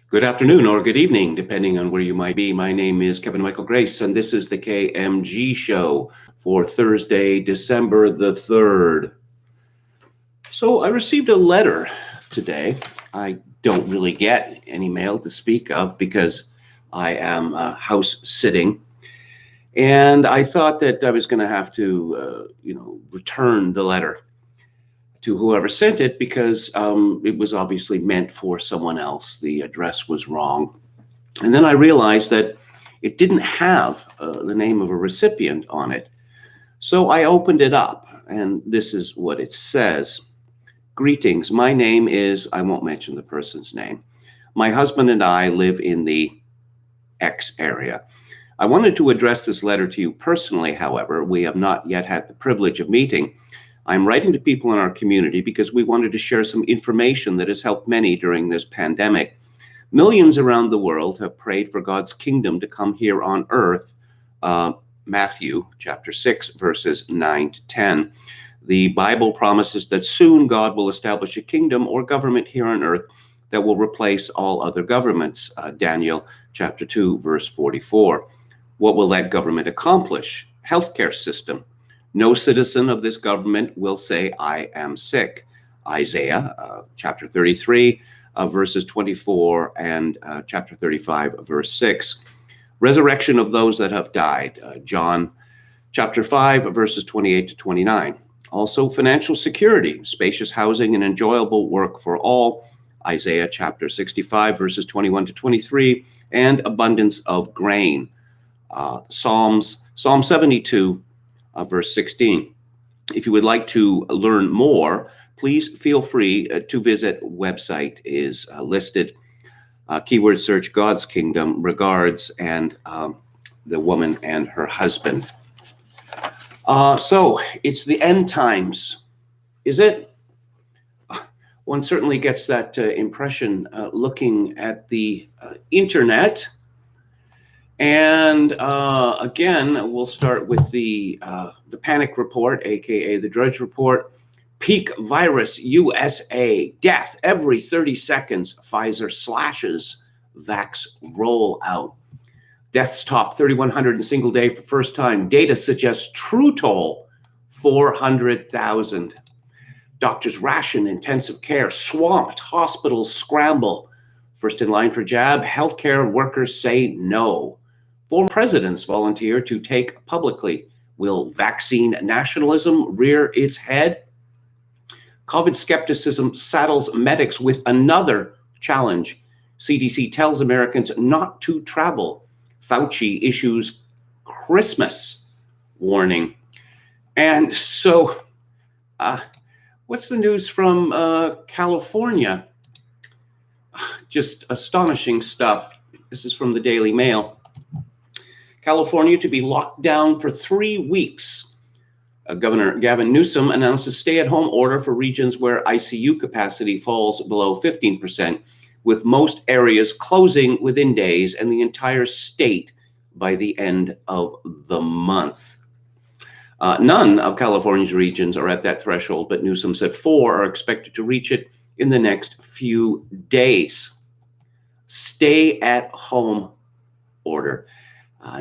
Good afternoon or good evening, depending on where you might be. My name is Kevin Michael Grace, and this is the KMG Show for Thursday, December the 3rd. So I received a letter today. I don't really get any mail to speak of because I am house sitting. And I thought that I was going to have to, return the letter to whoever sent it because it was obviously meant for someone else. The address was wrong. And then I realized that it didn't have the name of a recipient on it. So I opened it up, and this is what it says. Greetings, my name is, I won't mention the person's name. My husband and I live in the X area. I wanted to address this letter to you personally, however. We have not yet had the privilege of meeting. I'm writing to people in our community because we wanted to share some information that has helped many during this pandemic. Millions around the world have prayed for God's kingdom to come here on earth. Matthew chapter 6, verses 9 to 10. The Bible promises that soon God will establish a kingdom or government here on earth that will replace all other governments. Daniel chapter 2, verse 44. What will that government accomplish? Healthcare system. No citizen of this government will say, I am sick. Isaiah chapter 33, verses 24, and chapter 35, verse 6. Resurrection of those that have died. John chapter 5, verses 28 to 29. Also, financial security, spacious housing, and enjoyable work for all. Isaiah chapter 65, verses 21 to 23, and abundance of grain. Psalm 72, verse 16. If you would like to learn more, please feel free to visit. Website is listed. Keyword search God's Kingdom, regards, and the woman and her husband. So it's the end times, is it? One certainly gets that impression looking at the internet. And again, we'll start with the panic report, aka the Drudge Report. Peak virus USA. Death every 30 seconds. Pfizer slashes vax rollout. Deaths top 3,100 in a single day for first time. Data suggests true toll 400,000. Doctors ration intensive care. Swamped. Hospitals scramble. First in line for jab. Healthcare workers say no. Former presidents volunteer to take publicly. Will vaccine nationalism rear its head? COVID skepticism saddles medics with another challenge. CDC tells Americans not to travel. Fauci issues Christmas warning. And so, what's the news from California? Just astonishing stuff. This is from the Daily Mail. California to be locked down for 3 weeks. Governor Gavin Newsom announced a stay-at-home order for regions where ICU capacity falls below 15%, with most areas closing within days and the entire state by the end of the month. None of California's regions are at that threshold, but Newsom said 4 are expected to reach it in the next few days. Stay-at-home order.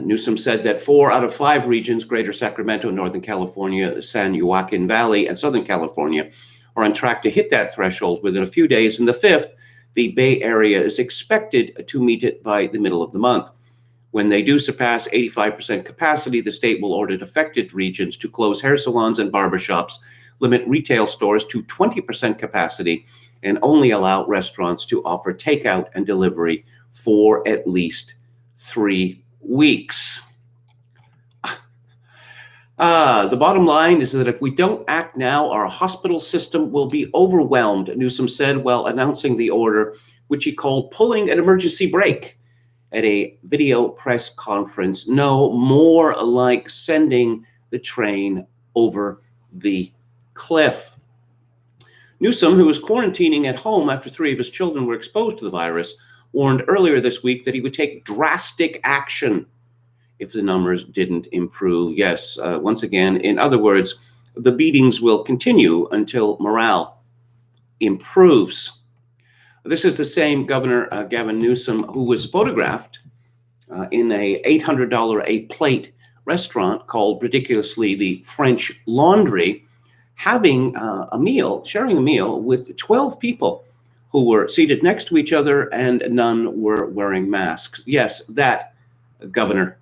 Newsom said that 4 out of 5 regions, Greater Sacramento, Northern California, San Joaquin Valley, and Southern California, are on track to hit that threshold within a few days. And the 5th, the Bay Area, is expected to meet it by the middle of the month. When they do surpass 85% capacity, the state will order affected regions to close hair salons and barbershops, limit retail stores to 20% capacity, and only allow restaurants to offer takeout and delivery for at least 3 weeks. The bottom line is that if we don't act now, our hospital system will be overwhelmed, Newsom said while announcing the order, which he called pulling an emergency brake at a video press conference. No, more like sending the train over the cliff. Newsom, who was quarantining at home after 3 of his children were exposed to the virus, warned earlier this week that he would take drastic action if the numbers didn't improve. Yes, once again, in other words, the beatings will continue until morale improves. This is the same Governor Gavin Newsom who was photographed in a $800 a plate restaurant called ridiculously the French Laundry, having sharing a meal with 12 people who were seated next to each other and none were wearing masks. Yes, that Governor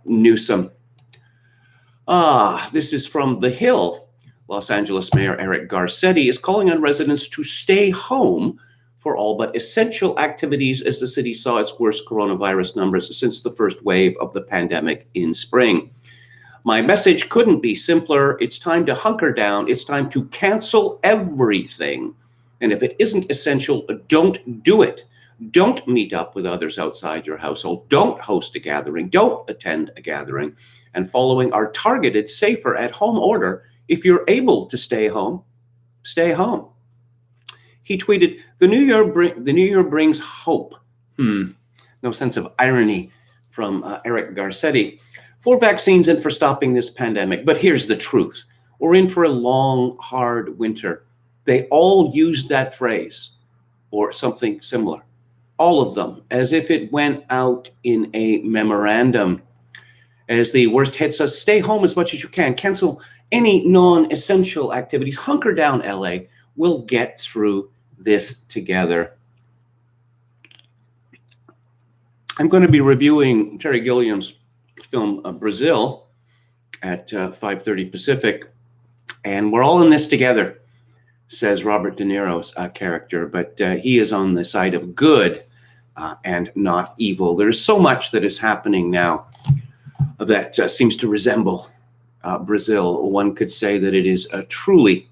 Newsom. This is from The Hill. Los Angeles Mayor Eric Garcetti is calling on residents to stay home for all but essential activities as the city saw its worst coronavirus numbers since the first wave of the pandemic in spring. My message couldn't be simpler. It's time to hunker down. It's time to cancel everything. And if it isn't essential, don't do it. Don't meet up with others outside your household. Don't host a gathering. Don't attend a gathering. And following our targeted safer at home order, if you're able to stay home, stay home. He tweeted, the new year brings hope. No sense of irony from Eric Garcetti. For vaccines and for stopping this pandemic. But here's the truth. We're in for a long, hard winter. They all used that phrase or something similar. All of them, as if it went out in a memorandum. As the worst hits us, stay home as much as you can. Cancel any non-essential activities. Hunker down, LA. We'll get through this together. I'm going to be reviewing Terry Gilliam's film Brazil at 5:30 Pacific, and we're all in this together, says Robert De Niro's character, but he is on the side of good and not evil. There's so much that is happening now that seems to resemble Brazil. One could say that it is truly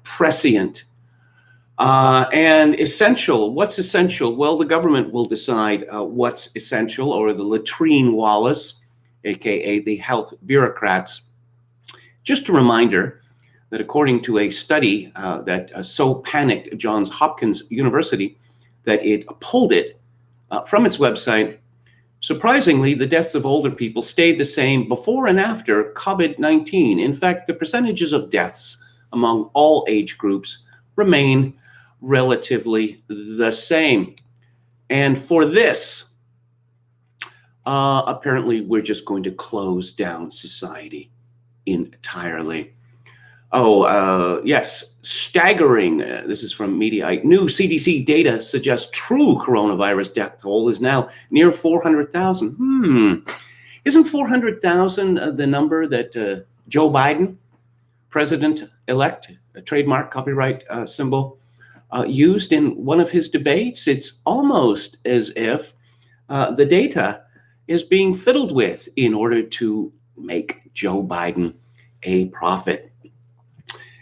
prescient and essential. What's essential? Well, the government will decide what's essential, or the latrine Wallace, aka the health bureaucrats. Just a reminder that according to a study that so panicked Johns Hopkins University that it pulled it from its website, surprisingly, the deaths of older people stayed the same before and after COVID-19. In fact, the percentages of deaths among all age groups remain relatively the same. And for this, apparently we're just going to close down society entirely. Yes, staggering. This is from Mediaite. New CDC data suggests true coronavirus death toll is now near 400,000. Isn't 400,000 the number that Joe Biden, president-elect, a trademark copyright symbol, used in one of his debates? It's almost as if the data is being fiddled with in order to make Joe Biden a profit.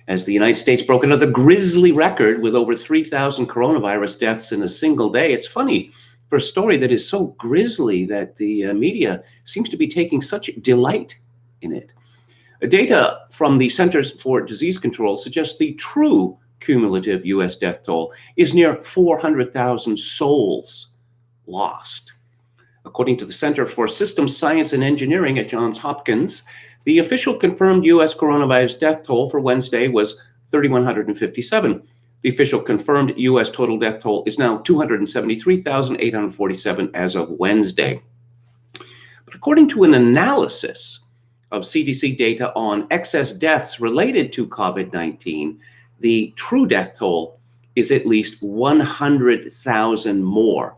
As the United States broke another grisly record with over 3,000 coronavirus deaths in a single day. It's funny, for a story that is so grisly, that the media seems to be taking such delight in it. Data from the Centers for Disease Control suggests the true cumulative U.S. death toll is near 400,000 souls lost. According to the Center for Systems Science and Engineering at Johns Hopkins, the official confirmed U.S. coronavirus death toll for Wednesday was 3,157. The official confirmed U.S. total death toll is now 273,847 as of Wednesday. But according to an analysis of CDC data on excess deaths related to COVID-19, the true death toll is at least 100,000 more.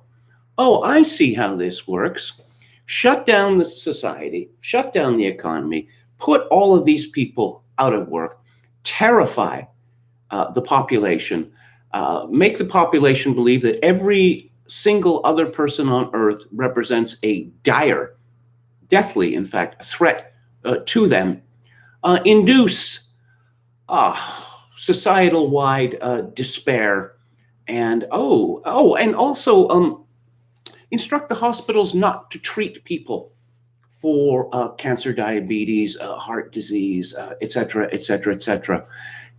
Oh, I see how this works. Shut down the society, shut down the economy, put all of these people out of work, terrify the population, make the population believe that every single other person on earth represents a dire, deathly, in fact, threat to them, induce societal-wide despair, and and also instruct the hospitals not to treat people for cancer, diabetes, heart disease, et cetera, et cetera, et cetera.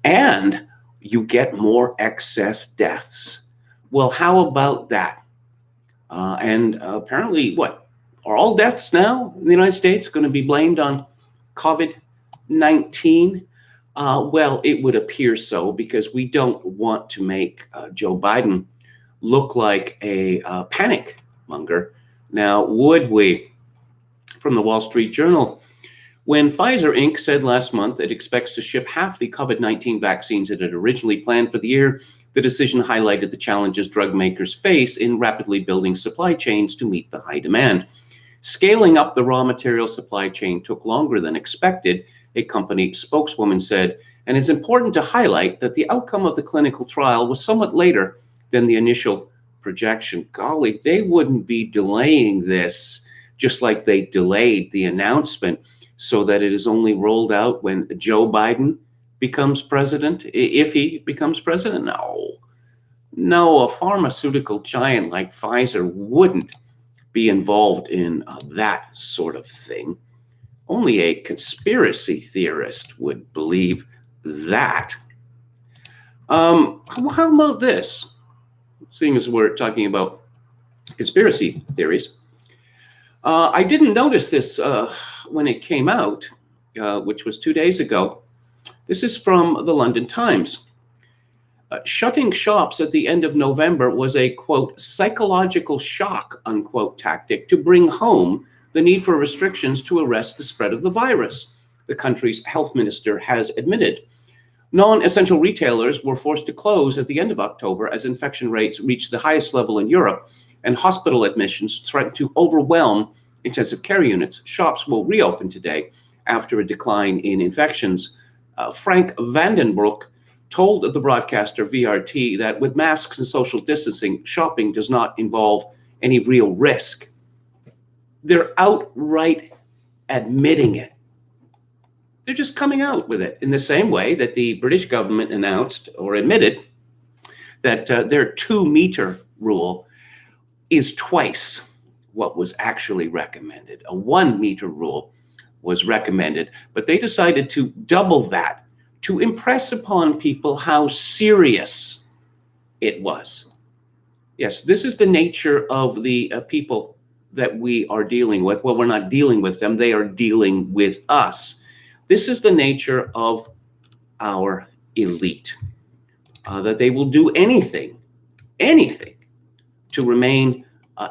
And you get more excess deaths. Well, how about that? And apparently, what? Are all deaths now in the United States going to be blamed on COVID-19? Well, it would appear so because we don't want to make Joe Biden look like a panic monger. Now, would we? From the Wall Street Journal. When Pfizer Inc. said last month it expects to ship half the COVID-19 vaccines it had originally planned for the year, the decision highlighted the challenges drug makers face in rapidly building supply chains to meet the high demand. Scaling up the raw material supply chain took longer than expected, a company spokeswoman said, and it's important to highlight that the outcome of the clinical trial was somewhat later than the initial projection. Golly, they wouldn't be delaying this just like they delayed the announcement so that it is only rolled out when Joe Biden becomes president, if he becomes president. No, a pharmaceutical giant like Pfizer wouldn't be involved in that sort of thing. Only a conspiracy theorist would believe that. How about this? Seeing as we're talking about conspiracy theories, I didn't notice this when it came out, which was 2 days ago. This is from the London Times. Shutting shops at the end of November was a, quote, psychological shock, unquote, tactic to bring home the need for restrictions to arrest the spread of the virus, the country's health minister has admitted. Non-essential retailers were forced to close at the end of October as infection rates reached the highest level in Europe and hospital admissions threatened to overwhelm intensive care units. Shops will reopen today after a decline in infections. Frank Vandenbroek told the broadcaster VRT that with masks and social distancing, shopping does not involve any real risk. They're outright admitting it. They're just coming out with it in the same way that the British government announced or admitted that their 2-meter rule is twice what was actually recommended. A 1-meter rule was recommended, but they decided to double that to impress upon people how serious it was. Yes, this is the nature of the people that we are dealing with. Well, we're not dealing with them, they are dealing with us. This is the nature of our elite, that they will do anything to remain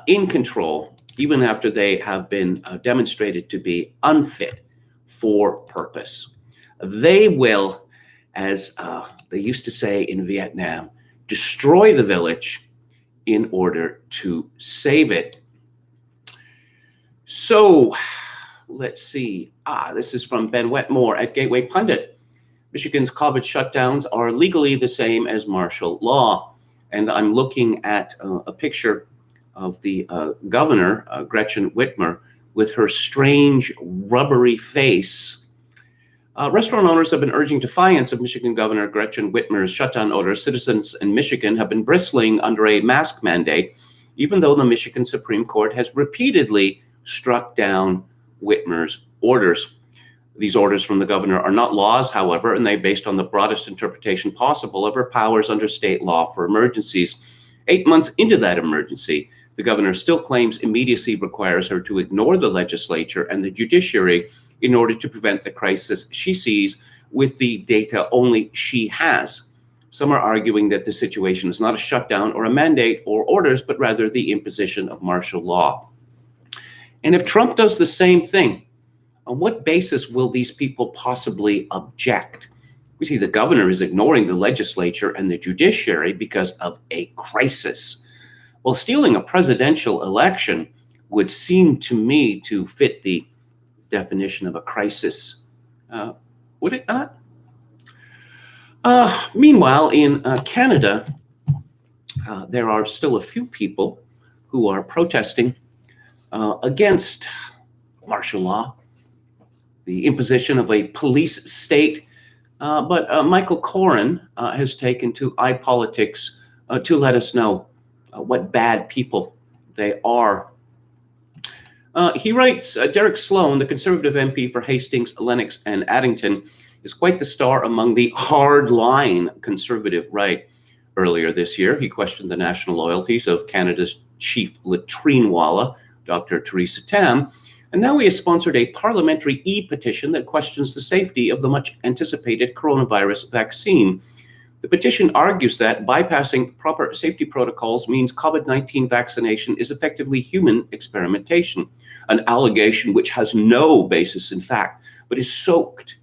in control, even after they have been demonstrated to be unfit for purpose. They will, as they used to say in Vietnam, destroy the village in order to save it. So let's see. This is from Ben Wetmore at Gateway Pundit. Michigan's COVID shutdowns are legally the same as martial law. And I'm looking at a picture of the governor, Gretchen Whitmer, with her strange rubbery face. Restaurant owners have been urging defiance of Michigan Governor Gretchen Whitmer's shutdown orders. Citizens in Michigan have been bristling under a mask mandate, even though the Michigan Supreme Court has repeatedly struck down Whitmer's orders. These orders from the governor are not laws, however, and they're based on the broadest interpretation possible of her powers under state law for emergencies. 8 months into that emergency, the governor still claims immediacy requires her to ignore the legislature and the judiciary in order to prevent the crisis she sees with the data only she has. Some are arguing that the situation is not a shutdown or a mandate or orders, but rather the imposition of martial law. And if Trump does the same thing, on what basis will these people possibly object? We see the governor is ignoring the legislature and the judiciary because of a crisis. Well, stealing a presidential election would seem to me to fit the definition of a crisis. Would it not? Meanwhile, in Canada, there are still a few people who are protesting against martial law, the imposition of a police state. But Michael Corrin has taken to iPolitics to let us know what bad people they are. He writes, Derek Sloan, the Conservative MP for Hastings, Lennox, and Addington, is quite the star among the hard-line Conservative right. Earlier this year, he questioned the national loyalties of Canada's chief latrinewala, Dr. Theresa Tam, And now he has sponsored a parliamentary e-petition that questions the safety of the much anticipated coronavirus vaccine. The petition argues that bypassing proper safety protocols means COVID-19 vaccination is effectively human experimentation, an allegation which has no basis in fact, but is soaked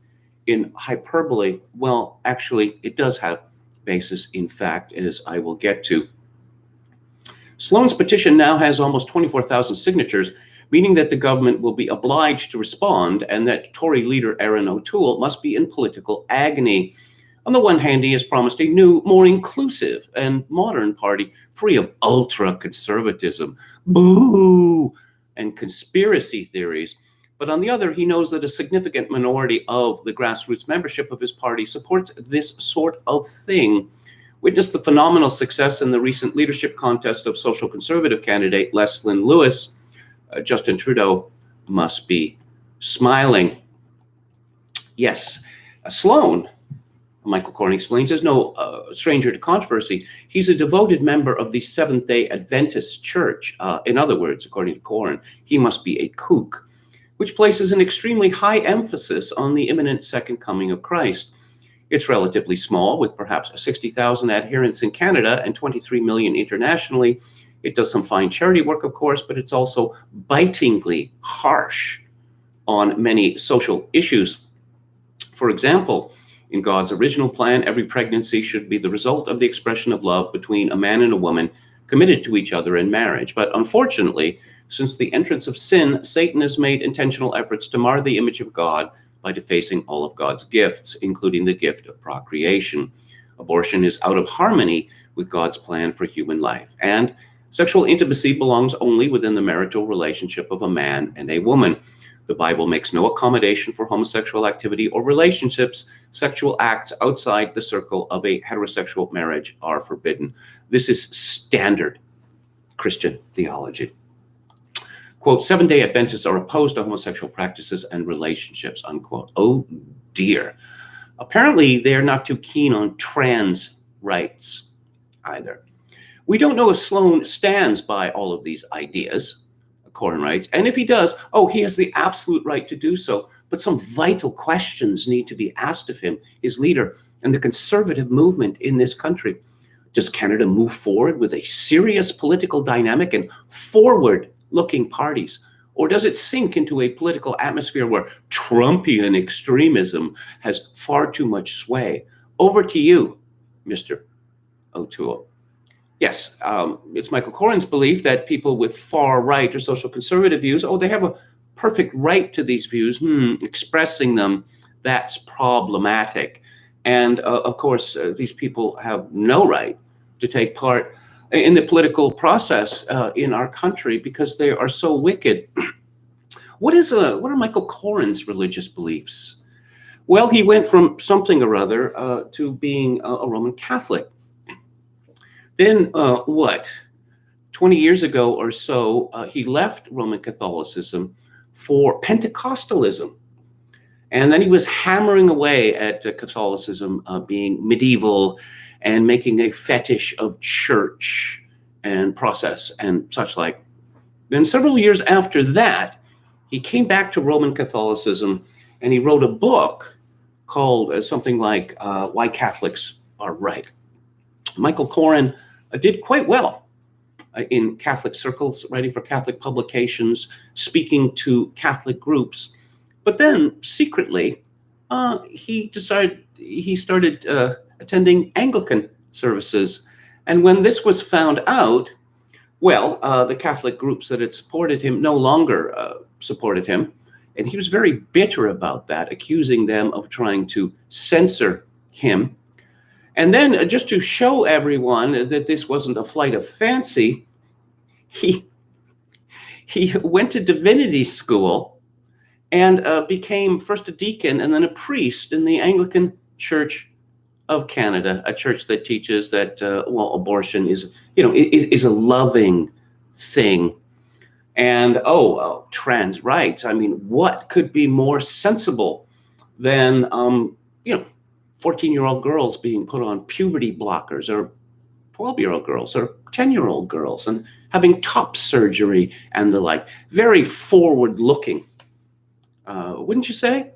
in hyperbole. Well, actually, it does have basis in fact, as I will get to. Sloan's petition now has almost 24,000 signatures, meaning that the government will be obliged to respond and that Tory leader Erin O'Toole must be in political agony. On the one hand, he has promised a new, more inclusive and modern party free of ultra-conservatism, boo, and conspiracy theories. But on the other, he knows that a significant minority of the grassroots membership of his party supports this sort of thing. Witness the phenomenal success in the recent leadership contest of social conservative candidate Leslyn Lewis. Justin Trudeau must be smiling. Yes, Sloan, Michael Corrin explains, is no stranger to controversy. He's a devoted member of the Seventh-day Adventist Church. In other words, according to Corrin, he must be a kook, which places an extremely high emphasis on the imminent second coming of Christ. It's relatively small, with perhaps 60,000 adherents in Canada and 23 million internationally. It does some fine charity work, of course, but it's also bitingly harsh on many social issues. For example, in God's original plan, every pregnancy should be the result of the expression of love between a man and a woman committed to each other in marriage. But unfortunately, since the entrance of sin, Satan has made intentional efforts to mar the image of God by defacing all of God's gifts, including the gift of procreation. Abortion is out of harmony with God's plan for human life, and sexual intimacy belongs only within the marital relationship of a man and a woman. The Bible makes no accommodation for homosexual activity or relationships. Sexual acts outside the circle of a heterosexual marriage are forbidden. This is standard Christian theology. Quote, Seventh-day Adventists are opposed to homosexual practices and relationships, unquote. Oh dear. Apparently, they're not too keen on trans rights either. We don't know if Sloan stands by all of these ideas, Corrin writes, and if he does, he has the absolute right to do so. But some vital questions need to be asked of him, his leader, and the conservative movement in this country. Does Canada move forward with a serious political dynamic and forward-looking parties? Or does it sink into a political atmosphere where Trumpian extremism has far too much sway? Over to you, Mr. O'Toole. Yes, it's Michael Corrin's belief that people with far right or social conservative views, they have a perfect right to these views. Expressing them, that's problematic. And of course, these people have no right to take part in the political process in our country because they are so wicked. What are Michael Corrin's religious beliefs? Well, he went from something or other to being a Roman Catholic. Then 20 years ago or so, he left Roman Catholicism for Pentecostalism. And then he was hammering away at Catholicism being medieval and making a fetish of church and process and such like. Then several years after that, he came back to Roman Catholicism and he wrote a book called something like Why Catholics Are Right. Michael Corrin did quite well in Catholic circles, writing for Catholic publications, speaking to Catholic groups. But then secretly, he started attending Anglican services. And when this was found out, the Catholic groups that had supported him no longer supported him. And he was very bitter about that, accusing them of trying to censor him. And then just to show everyone that this wasn't a flight of fancy, he went to divinity school and became first a deacon and then a priest in the Anglican Church of Canada, a church that teaches that abortion is a loving thing. And trans rights. I mean, what could be more sensible than 14-year-old girls being put on puberty blockers or 12-year-old girls or 10-year-old girls and having top surgery and the like. Very forward-looking, wouldn't you say?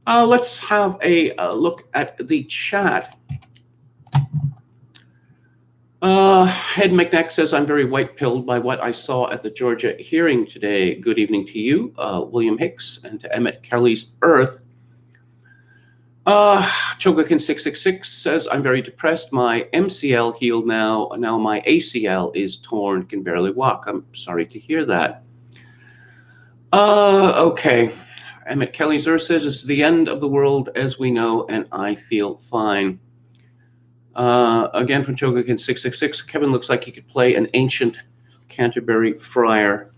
Let's have a look at the chat. Ed McNeck says, I'm very white-pilled by what I saw at the Georgia hearing today. Good evening to you, William Hicks, and to Emmett Kelly's Earth. Chogakin666 says, I'm very depressed. My MCL healed now. Now my ACL is torn, can barely walk. I'm sorry to hear that. Okay. Emmett Kelly's Earth says, it's the end of the world as we know, and I feel fine. Again from Chogakin666, Kevin looks like he could play an ancient Canterbury friar.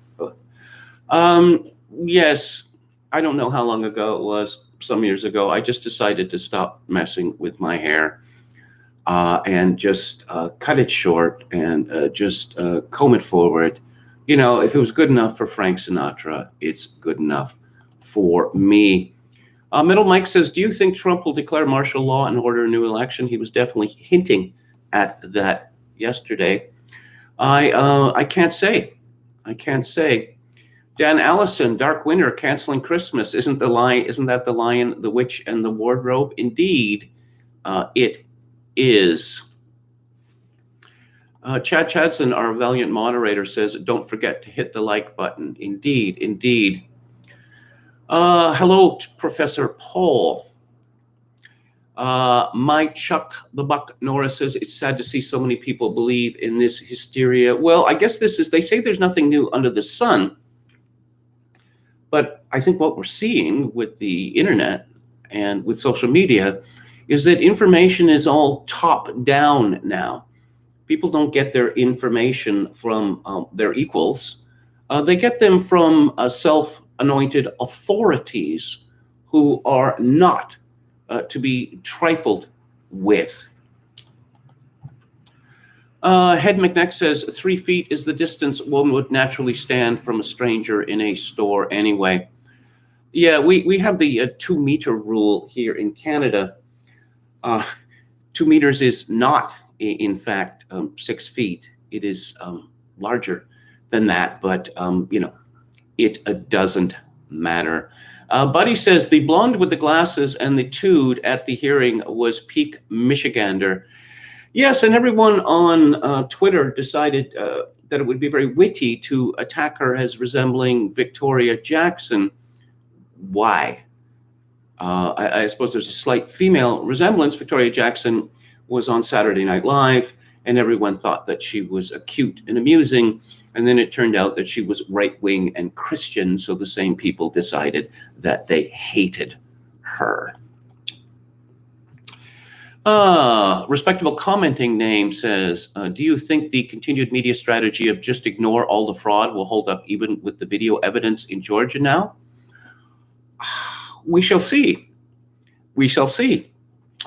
Yes, I don't know how long ago it was, some years ago. I just decided to stop messing with my hair and just cut it short and just comb it forward. You know, if it was good enough for Frank Sinatra, it's good enough for me. Middle Mike says, do you think Trump will declare martial law and order a new election? He was definitely hinting at that yesterday. I can't say. I can't say. Dan Allison, Dark Winter, canceling Christmas. Isn't that the Lion, the Witch, and the Wardrobe? Indeed, it is. Chad Chadson, our valiant moderator, says, don't forget to hit the like button. Indeed, indeed. Hello, Professor Paul. My Chuck the Buck Norris says, it's sad to see so many people believe in this hysteria. Well, I guess this is, they say there's nothing new under the sun. But I think what we're seeing with the internet and with social media is that information is all top down now. People don't get their information from their equals. They get them from self-anointed authorities who are not to be trifled with. Head McNeck says 3 feet is the distance one would naturally stand from a stranger in a store anyway. Yeah, we have the 2 meter rule here in Canada. 2 meters is not, in fact, 6 feet. It is larger than that, but, you know, it doesn't matter. Buddy says the blonde with the glasses and the tood at the hearing was peak Michigander. Yes, and everyone on Twitter decided that it would be very witty to attack her as resembling Victoria Jackson. Why? I suppose there's a slight female resemblance. Victoria Jackson was on Saturday Night Live, and everyone thought that she was cute and amusing. And then it turned out that she was right-wing and Christian, so the same people decided that they hated her. Respectable commenting name says, do you think the continued media strategy of just ignore all the fraud will hold up even with the video evidence in Georgia now? We shall see. We shall see.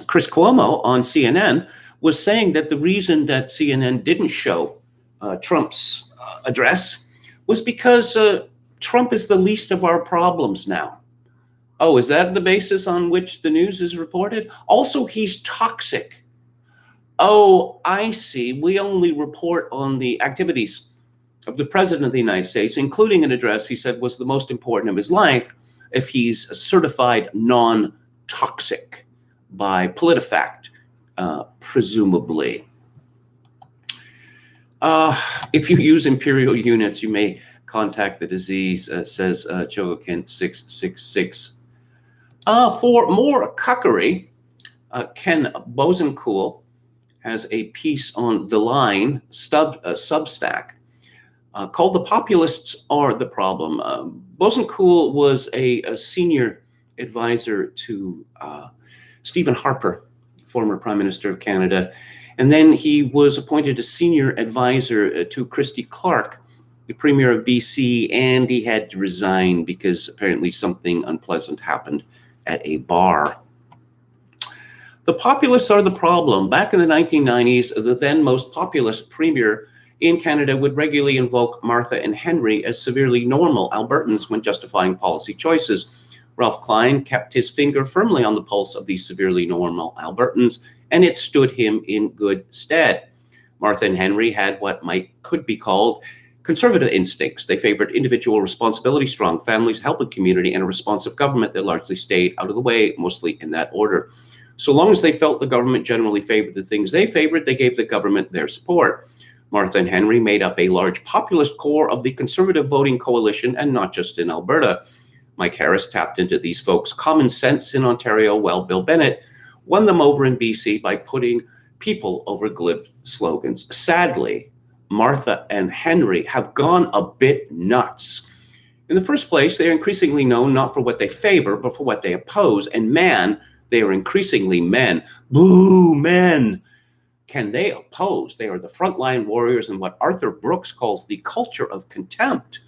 Chris Cuomo on CNN was saying that the reason that CNN didn't show Trump's address was because Trump is the least of our problems now. Oh, is that the basis on which the news is reported? Also, he's toxic. Oh, I see. We only report on the activities of the President of the United States, including an address he said was the most important of his life, if he's certified non-toxic by PolitiFact, presumably. If you use imperial units, you may contact the disease, says Chogokin666. For more cuckery, Ken Bosencool has a piece on The Line Substack called The Populists Are the Problem. Bosencool was a senior advisor to Stephen Harper, former Prime Minister of Canada. And then he was appointed a senior advisor to Christy Clark, the Premier of BC, and he had to resign because apparently something unpleasant happened at a bar. The populists are the problem. Back in the 1990s, the then most populist premier in Canada would regularly invoke Martha and Henry as severely normal Albertans when justifying policy choices. Ralph Klein kept his finger firmly on the pulse of these severely normal Albertans, and it stood him in good stead. Martha and Henry had what could be called conservative instincts. They favored individual responsibility, strong families, helping community, and a responsive government that largely stayed out of the way, mostly in that order. So long as they felt the government generally favored the things they favored, they gave the government their support. Martha and Henry made up a large populist core of the conservative voting coalition, and not just in Alberta. Mike Harris tapped into these folks' common sense in Ontario, while Bill Bennett won them over in BC by putting people over glib slogans. Sadly, Martha and Henry have gone a bit nuts. In the first place, they are increasingly known not for what they favor, but for what they oppose. And man, they are increasingly men. Boo, men! Can they oppose? They are the frontline warriors in what Arthur Brooks calls the culture of contempt.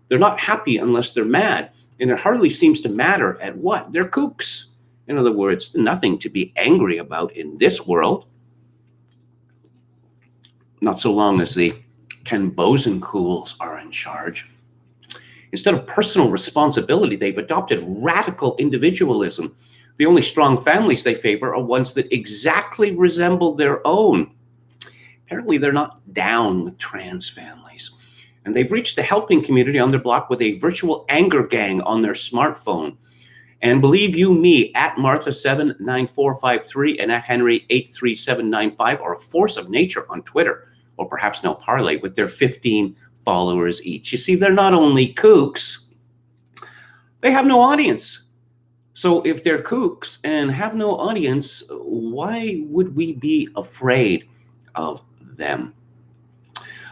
They're not happy unless they're mad. And it hardly seems to matter at what. They're kooks. In other words, nothing to be angry about in this world. Not so long as the Ken Bosencools are in charge. Instead of personal responsibility, they've adopted radical individualism. The only strong families they favor are ones that exactly resemble their own. Apparently, they're not down with trans families. And they've reached the helping community on their block with a virtual anger gang on their smartphone. And believe you me, at Martha79453 and at Henry83795 are a force of nature on Twitter, or perhaps now Parley, with their 15 followers each. You see, they're not only kooks, they have no audience. So if they're kooks and have no audience, why would we be afraid of them?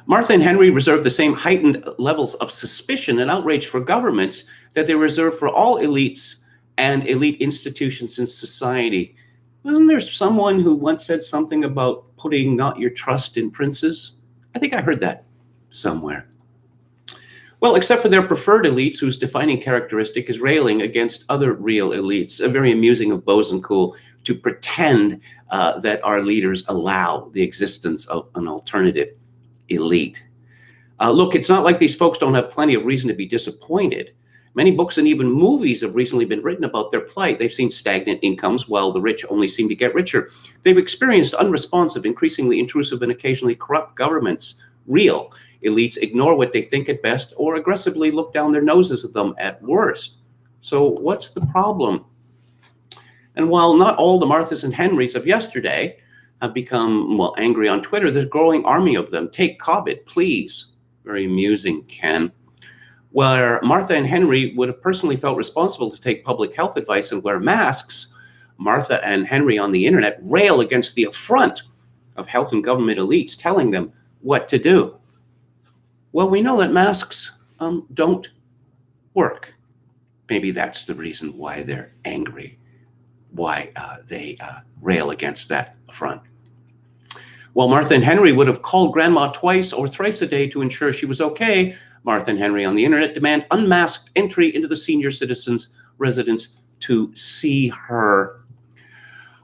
Martha and Henry reserve the same heightened levels of suspicion and outrage for governments that they reserve for all elites and elite institutions in society. Wasn't there someone who once said something about putting not your trust in princes? I think I heard that somewhere. Well, except for their preferred elites, whose defining characteristic is railing against other real elites. Very amusing of Bosencool to pretend that our leaders allow the existence of an alternative elite. Look, it's not like these folks don't have plenty of reason to be disappointed. Many books and even movies have recently been written about their plight. They've seen stagnant incomes while the rich only seem to get richer. They've experienced unresponsive, increasingly intrusive, and occasionally corrupt governments. Real elites ignore what they think at best or aggressively look down their noses at them at worst. So what's the problem? And while not all the Marthas and Henrys of yesterday have become, well, angry on Twitter, there's a growing army of them. Take COVID, please. Very amusing, Ken. Where Martha and Henry would have personally felt responsible to take public health advice and wear masks, Martha and Henry on the internet rail against the affront of health and government elites telling them what to do. Well, we know that masks don't work. Maybe that's the reason why they're angry, why they rail against that affront. While Martha and Henry would have called grandma twice or thrice a day to ensure she was okay, Martha and Henry on the internet demand unmasked entry into the senior citizens' residence to see her.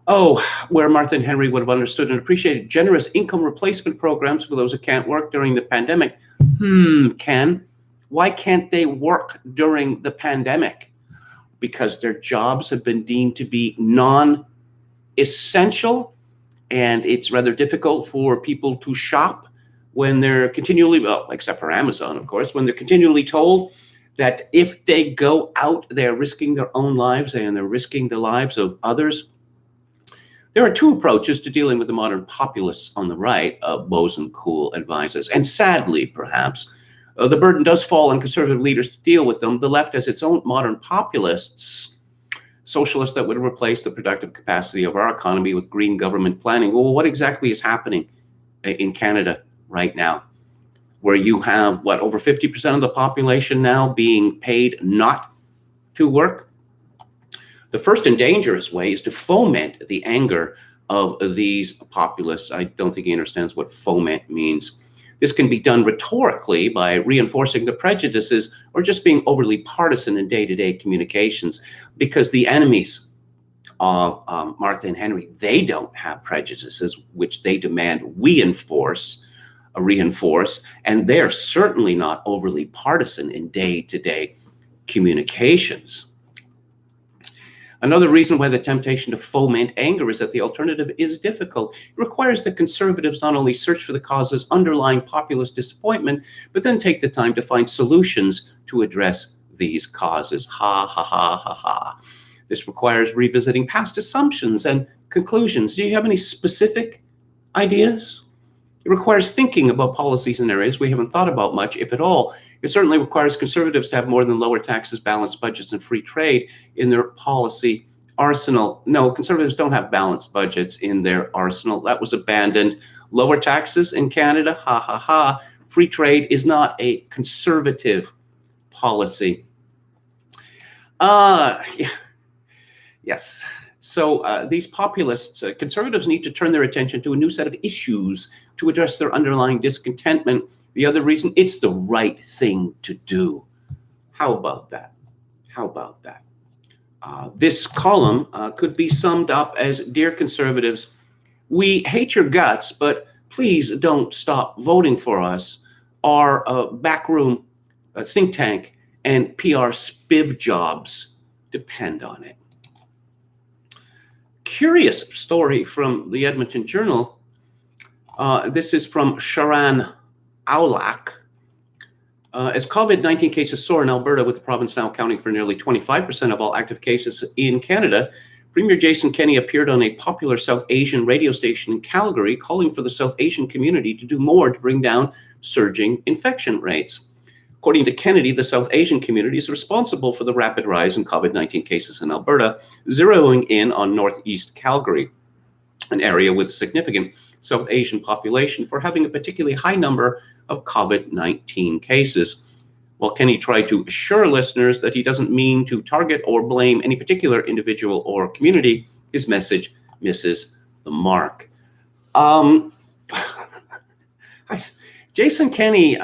Oh, where Martha and Henry would have understood and appreciated generous income replacement programs for those who can't work during the pandemic. Ken, why can't they work during the pandemic? Because their jobs have been deemed to be non-essential, and it's rather difficult for people to shop when they're continually, well, except for Amazon, of course, when they're continually told that if they go out, they're risking their own lives and they're risking the lives of others. There are two approaches to dealing with the modern populists on the right, Bosencool advises. And sadly, perhaps, the burden does fall on conservative leaders to deal with them. The left has its own modern populists, socialists that would replace the productive capacity of our economy with green government planning. Well, what exactly is happening in Canada right now, where you have, over 50% of the population now being paid not to work? The first and dangerous way is to foment the anger of these populists. I don't think he understands what foment means. This can be done rhetorically by reinforcing the prejudices or just being overly partisan in day-to-day communications, because the enemies of Martha and Henry, they don't have prejudices, which they demand we reinforce, and they're certainly not overly partisan in day-to-day communications. Another reason why the temptation to foment anger is that the alternative is difficult. It requires that conservatives not only search for the causes underlying populist disappointment, but then take the time to find solutions to address these causes. Ha, ha, ha, ha, ha. This requires revisiting past assumptions and conclusions. Do you have any specific ideas? It requires thinking about policies in areas we haven't thought about much, if at all. It certainly requires conservatives to have more than lower taxes, balanced budgets, and free trade in their policy arsenal. No, conservatives don't have balanced budgets in their arsenal. That was abandoned. Lower taxes in Canada, ha, ha, ha. Free trade is not a conservative policy. Yes. So these populists, conservatives need to turn their attention to a new set of issues to address their underlying discontentment. The other reason, it's the right thing to do. How about that? How about that? This column could be summed up as, Dear conservatives, we hate your guts, but please don't stop voting for us. Our backroom think tank and PR spiv jobs depend on it. Curious story from the Edmonton Journal. This is from Sharon Aulak. As COVID-19 cases soar in Alberta, with the province now accounting for nearly 25% of all active cases in Canada, Premier Jason Kenney appeared on a popular South Asian radio station in Calgary, calling for the South Asian community to do more to bring down surging infection rates. According to Kennedy, the South Asian community is responsible for the rapid rise in COVID-19 cases in Alberta, zeroing in on northeast Calgary, an area with a significant South Asian population, for having a particularly high number of COVID-19 cases. While Kenney tried to assure listeners that he doesn't mean to target or blame any particular individual or community, his message misses the mark. Jason Kenney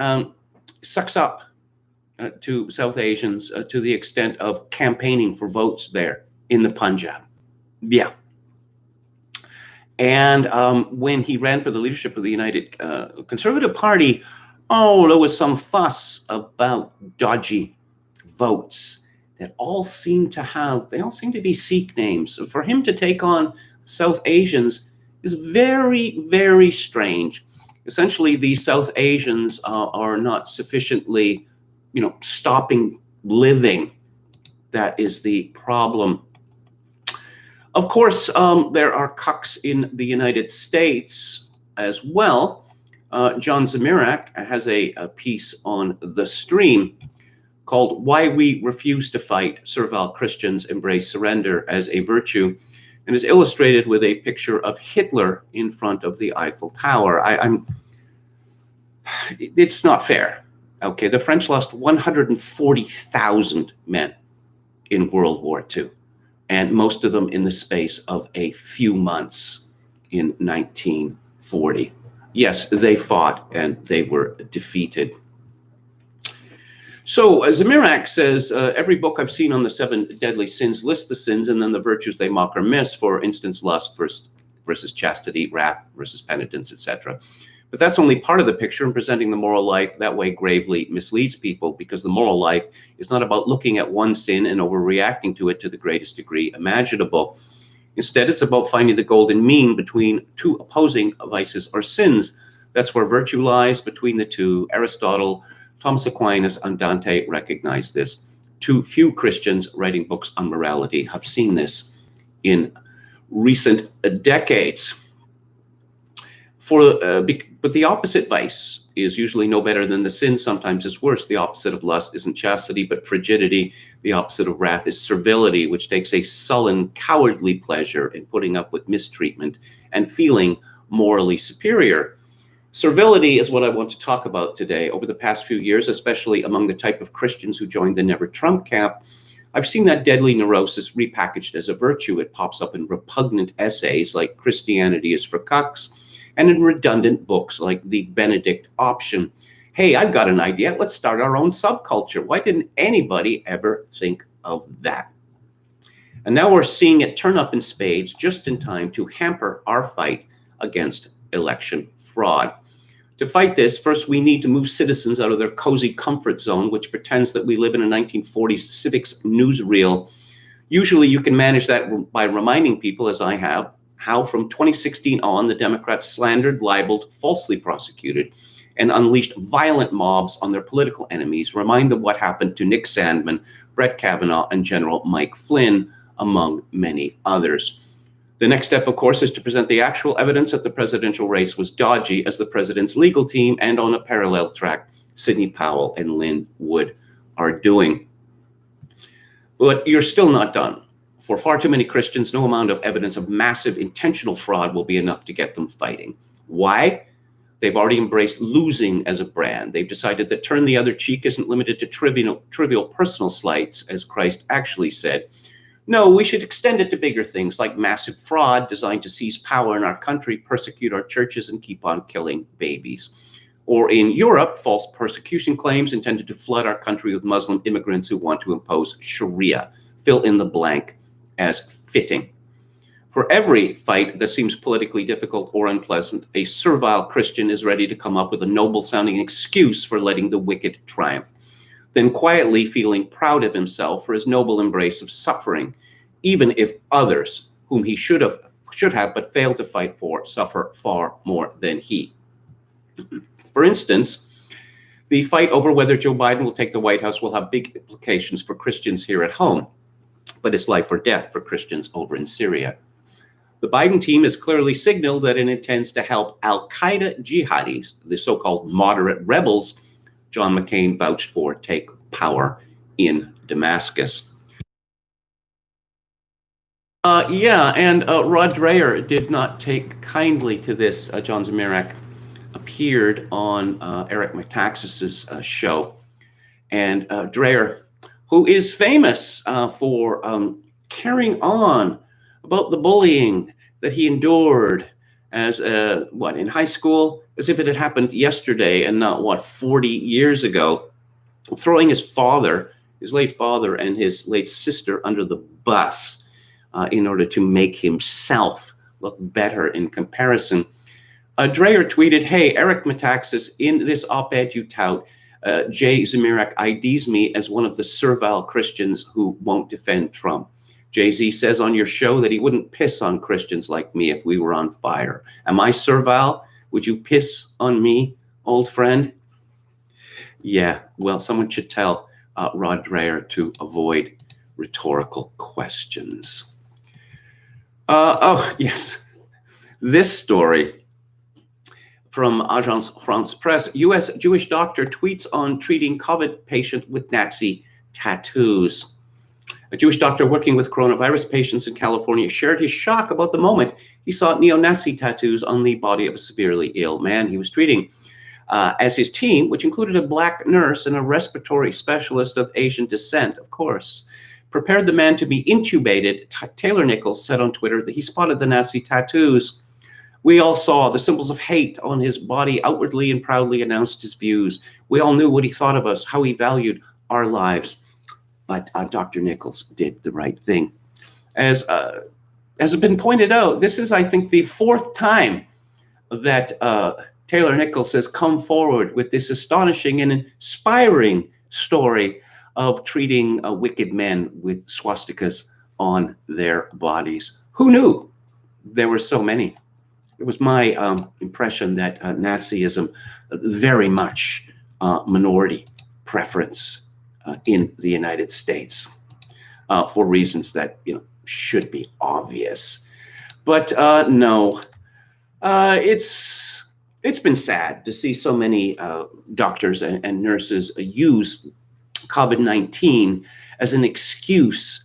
sucks up to South Asians to the extent of campaigning for votes there in the Punjab. Yeah. And when he ran for the leadership of the United Conservative Party, there was some fuss about dodgy votes that all seem to be Sikh names. So for him to take on South Asians is very, very strange. Essentially, these South Asians are not sufficiently, stopping living. That is the problem. Of course, there are cucks in the United States as well. John Zamirak has a piece on The Stream called Why We Refuse to Fight, Servile Christians Embrace Surrender as a Virtue, and is illustrated with a picture of Hitler in front of the Eiffel Tower. It's not fair. Okay, the French lost 140,000 men in World War II, and most of them in the space of a few months in 1940. Yes, they fought and they were defeated. So Zamirak says, every book I've seen on the 7 deadly sins lists the sins and then the virtues they mock or miss, for instance, lust versus chastity, wrath versus penitence, etc. But that's only part of the picture, and presenting the moral life that way gravely misleads people, because the moral life is not about looking at one sin and overreacting to it to the greatest degree imaginable. Instead, it's about finding the golden mean between two opposing vices or sins. That's where virtue lies, between the two. Aristotle, Thomas Aquinas, and Dante recognized this. Too few Christians writing books on morality have seen this in recent decades. But the opposite vice is usually no better than the sin. Sometimes it's worse. The opposite of lust isn't chastity, but frigidity. The opposite of wrath is servility, which takes a sullen, cowardly pleasure in putting up with mistreatment and feeling morally superior. Servility is what I want to talk about today. Over the past few years, especially among the type of Christians who joined the Never Trump camp, I've seen that deadly neurosis repackaged as a virtue. It pops up in repugnant essays like Christianity is for Cucks, and in redundant books like The Benedict Option. Hey, I've got an idea. Let's start our own subculture. Why didn't anybody ever think of that? And now we're seeing it turn up in spades just in time to hamper our fight against election fraud. To fight this, first we need to move citizens out of their cozy comfort zone, which pretends that we live in a 1940s civics newsreel, Usually you can manage that by reminding people, as I have, how from 2016 on, the Democrats slandered, libeled, falsely prosecuted, and unleashed violent mobs on their political enemies. Remind them what happened to Nick Sandmann, Brett Kavanaugh, and General Mike Flynn, among many others. The next step, of course, is to present the actual evidence that the presidential race was dodgy, as the president's legal team and on a parallel track, Sidney Powell and Lynn Wood are doing. But you're still not done. For far too many Christians, no amount of evidence of massive intentional fraud will be enough to get them fighting. Why? They've already embraced losing as a brand. They've decided that turn the other cheek isn't limited to trivial personal slights, as Christ actually said. No, we should extend it to bigger things like massive fraud designed to seize power in our country, persecute our churches, and keep on killing babies. Or in Europe, false persecution claims intended to flood our country with Muslim immigrants who want to impose Sharia. Fill in the blank as fitting. For every fight that seems politically difficult or unpleasant, a servile Christian is ready to come up with a noble-sounding excuse for letting the wicked triumph, then quietly feeling proud of himself for his noble embrace of suffering, even if others, whom he should have but failed to fight for, suffer far more than he. For instance, the fight over whether Joe Biden will take the White House will have big implications for Christians here at home, but it's life or death for Christians over in Syria. The Biden team has clearly signaled that it intends to help al-Qaeda jihadis, the so-called moderate rebels John McCain vouched for, take power in Damascus. Rod Dreher did not take kindly to this. John Zmirak appeared on Eric Metaxas's show. And Dreher, who is famous for carrying on about the bullying that he endured as in high school, as if it had happened yesterday and not 40 years ago, throwing his late father and his late sister under the bus in order to make himself look better in comparison. Dreher tweeted, "Hey, Eric Metaxas, in this op-ed you tout, Jay Zmirak IDs me as one of the servile Christians who won't defend Trump. Jay-Z says on your show that he wouldn't piss on Christians like me if we were on fire. Am I servile? Would you piss on me, old friend?" Yeah, well, someone should tell Rod Dreher to avoid rhetorical questions. Yes, this story from Agence France-Presse. U.S. Jewish doctor tweets on treating COVID patient with Nazi tattoos. A Jewish doctor working with coronavirus patients in California shared his shock about the moment he saw neo-Nazi tattoos on the body of a severely ill man he was treating. As his team, which included a black nurse and a respiratory specialist of Asian descent, of course, prepared the man to be intubated, Taylor Nichols said on Twitter that he spotted the Nazi tattoos. "We all saw the symbols of hate on his body, outwardly and proudly announced his views. We all knew what he thought of us, how he valued our lives." But Dr. Nichols did the right thing. As has been pointed out, this is, I think, the fourth time that Taylor Nichols has come forward with this astonishing and inspiring story of treating wicked men with swastikas on their bodies. Who knew there were so many? It was my impression that Nazism very much minority preference in the United States for reasons that should be obvious. But no, it's been sad to see so many doctors and nurses use COVID-19 as an excuse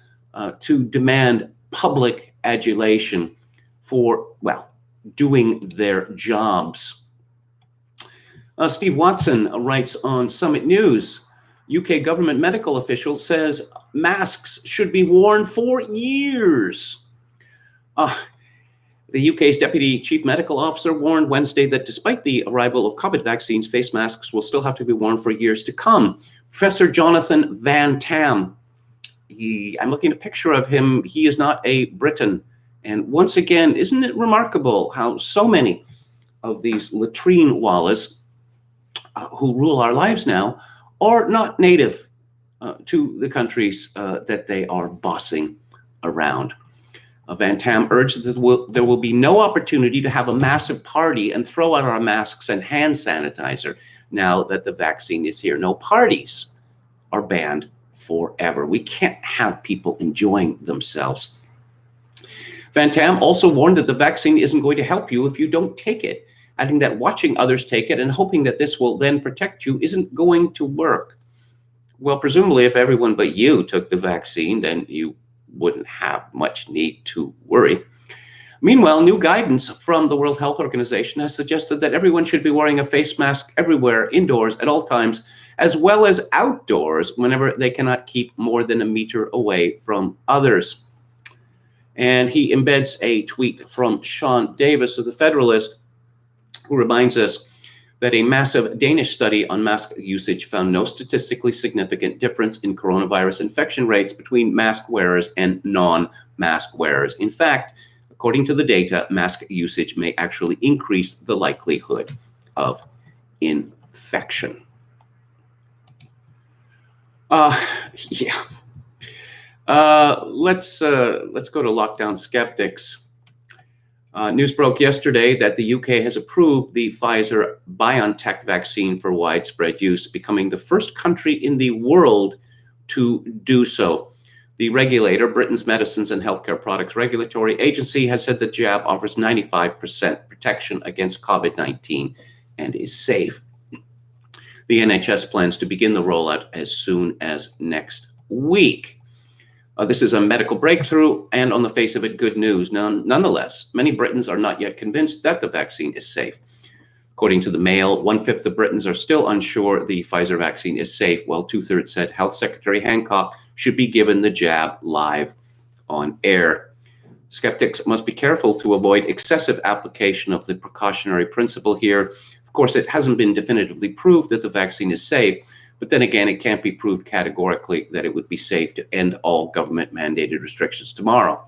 to demand public adulation for, doing their jobs. Steve Watson writes on Summit News, UK government medical official says masks should be worn for years. The UK's Deputy Chief Medical Officer warned Wednesday that despite the arrival of COVID vaccines, face masks will still have to be worn for years to come. Professor Jonathan Van Tam, I'm looking at a picture of him. He is not a Briton. And once again, isn't it remarkable how so many of these latrine wallas who rule our lives now are not native to the countries that they are bossing. around. Van Tam urged that there will be no opportunity to have a massive party and throw out our masks and hand sanitizer now that the vaccine is here. No, parties are banned forever. We can't have people enjoying themselves. Van Tam also warned that the vaccine isn't going to help you if you don't take it, adding that watching others take it and hoping that this will then protect you isn't going to work. Well, presumably, if everyone but you took the vaccine, then you wouldn't have much need to worry. Meanwhile, new guidance from the World Health Organization has suggested that everyone should be wearing a face mask everywhere, indoors at all times, as well as outdoors whenever they cannot keep more than a meter away from others. And he embeds a tweet from Sean Davis of The Federalist, who reminds us that a massive Danish study on mask usage found no statistically significant difference in coronavirus infection rates between mask wearers and non-mask wearers. In fact, according to the data, mask usage may actually increase the likelihood of infection. Let's go to lockdown skeptics. News broke yesterday that the UK has approved the Pfizer-BioNTech vaccine for widespread use, becoming the first country in the world to do so. The regulator, Britain's Medicines and Healthcare Products Regulatory Agency, has said the jab offers 95% protection against COVID-19 and is safe. The NHS plans to begin the rollout as soon as next week. This is a medical breakthrough, and on the face of it, good news. Nonetheless, many Britons are not yet convinced that the vaccine is safe. According to the Mail, 1/5 of Britons are still unsure the Pfizer vaccine is safe, while 2/3 said Health Secretary Hancock should be given the jab live on air. Skeptics must be careful to avoid excessive application of the precautionary principle here. Of course, it hasn't been definitively proved that the vaccine is safe, but then again, it can't be proved categorically that it would be safe to end all government-mandated restrictions tomorrow.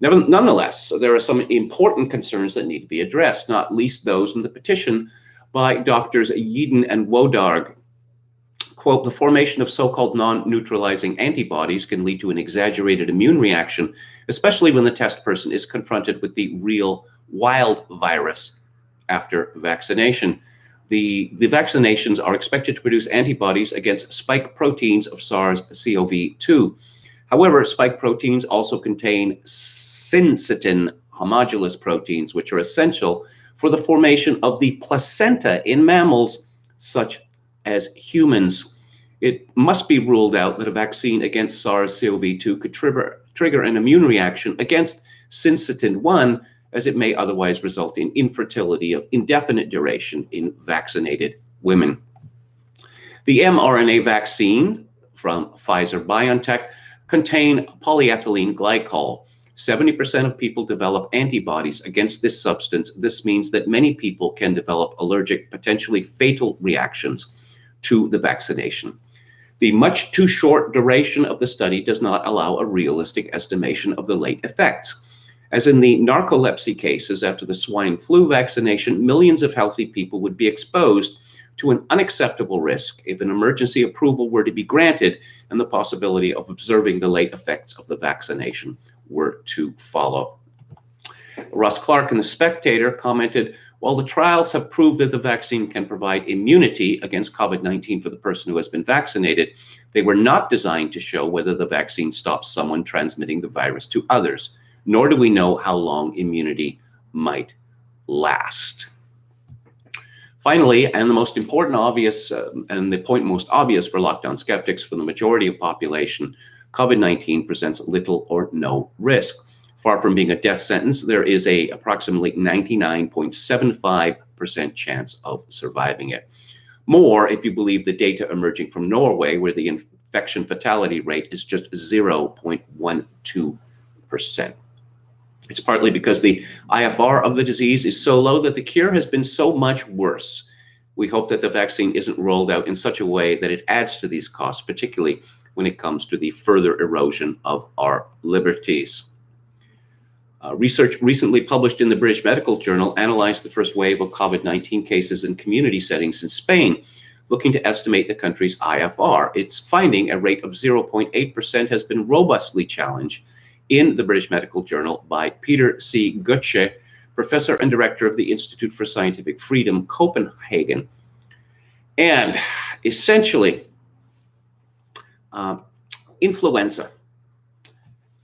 Nonetheless, there are some important concerns that need to be addressed, not least those in the petition by Doctors Yeadon and Wodarg. Quote, the formation of so-called non-neutralizing antibodies can lead to an exaggerated immune reaction, especially when the test person is confronted with the real wild virus after vaccination. The vaccinations are expected to produce antibodies against spike proteins of SARS-CoV-2. However, spike proteins also contain syncytin homologous proteins, which are essential for the formation of the placenta in mammals, such as humans. It must be ruled out that a vaccine against SARS-CoV-2 could trigger an immune reaction against syncytin-1, as it may otherwise result in infertility of indefinite duration in vaccinated women. The mRNA vaccine from Pfizer-BioNTech contain polyethylene glycol. 70% of people develop antibodies against this substance. This means that many people can develop allergic, potentially fatal reactions to the vaccination. The much too short duration of the study does not allow a realistic estimation of the late effects. As in the narcolepsy cases after the swine flu vaccination, millions of healthy people would be exposed to an unacceptable risk if an emergency approval were to be granted and the possibility of observing the late effects of the vaccination were to follow. Ross Clark in The Spectator commented, while the trials have proved that the vaccine can provide immunity against COVID-19 for the person who has been vaccinated, they were not designed to show whether the vaccine stops someone transmitting the virus to others, nor do we know how long immunity might last. Finally, and the most important obvious, and the point most obvious for lockdown skeptics for the majority of population, COVID-19 presents little or no risk. Far from being a death sentence, there is a approximately 99.75% chance of surviving it. More if you believe the data emerging from Norway, where the infection fatality rate is just 0.12%. It's partly because the IFR of the disease is so low that the cure has been so much worse. We hope that the vaccine isn't rolled out in such a way that it adds to these costs, particularly when it comes to the further erosion of our liberties. Research recently published in the British Medical Journal analyzed the first wave of COVID-19 cases in community settings in Spain, looking to estimate the country's IFR. Its finding, a rate of 0.8%, has been robustly challenged in the British Medical Journal by Peter C. Gutsche, professor and director of the Institute for Scientific Freedom, Copenhagen. And essentially, influenza.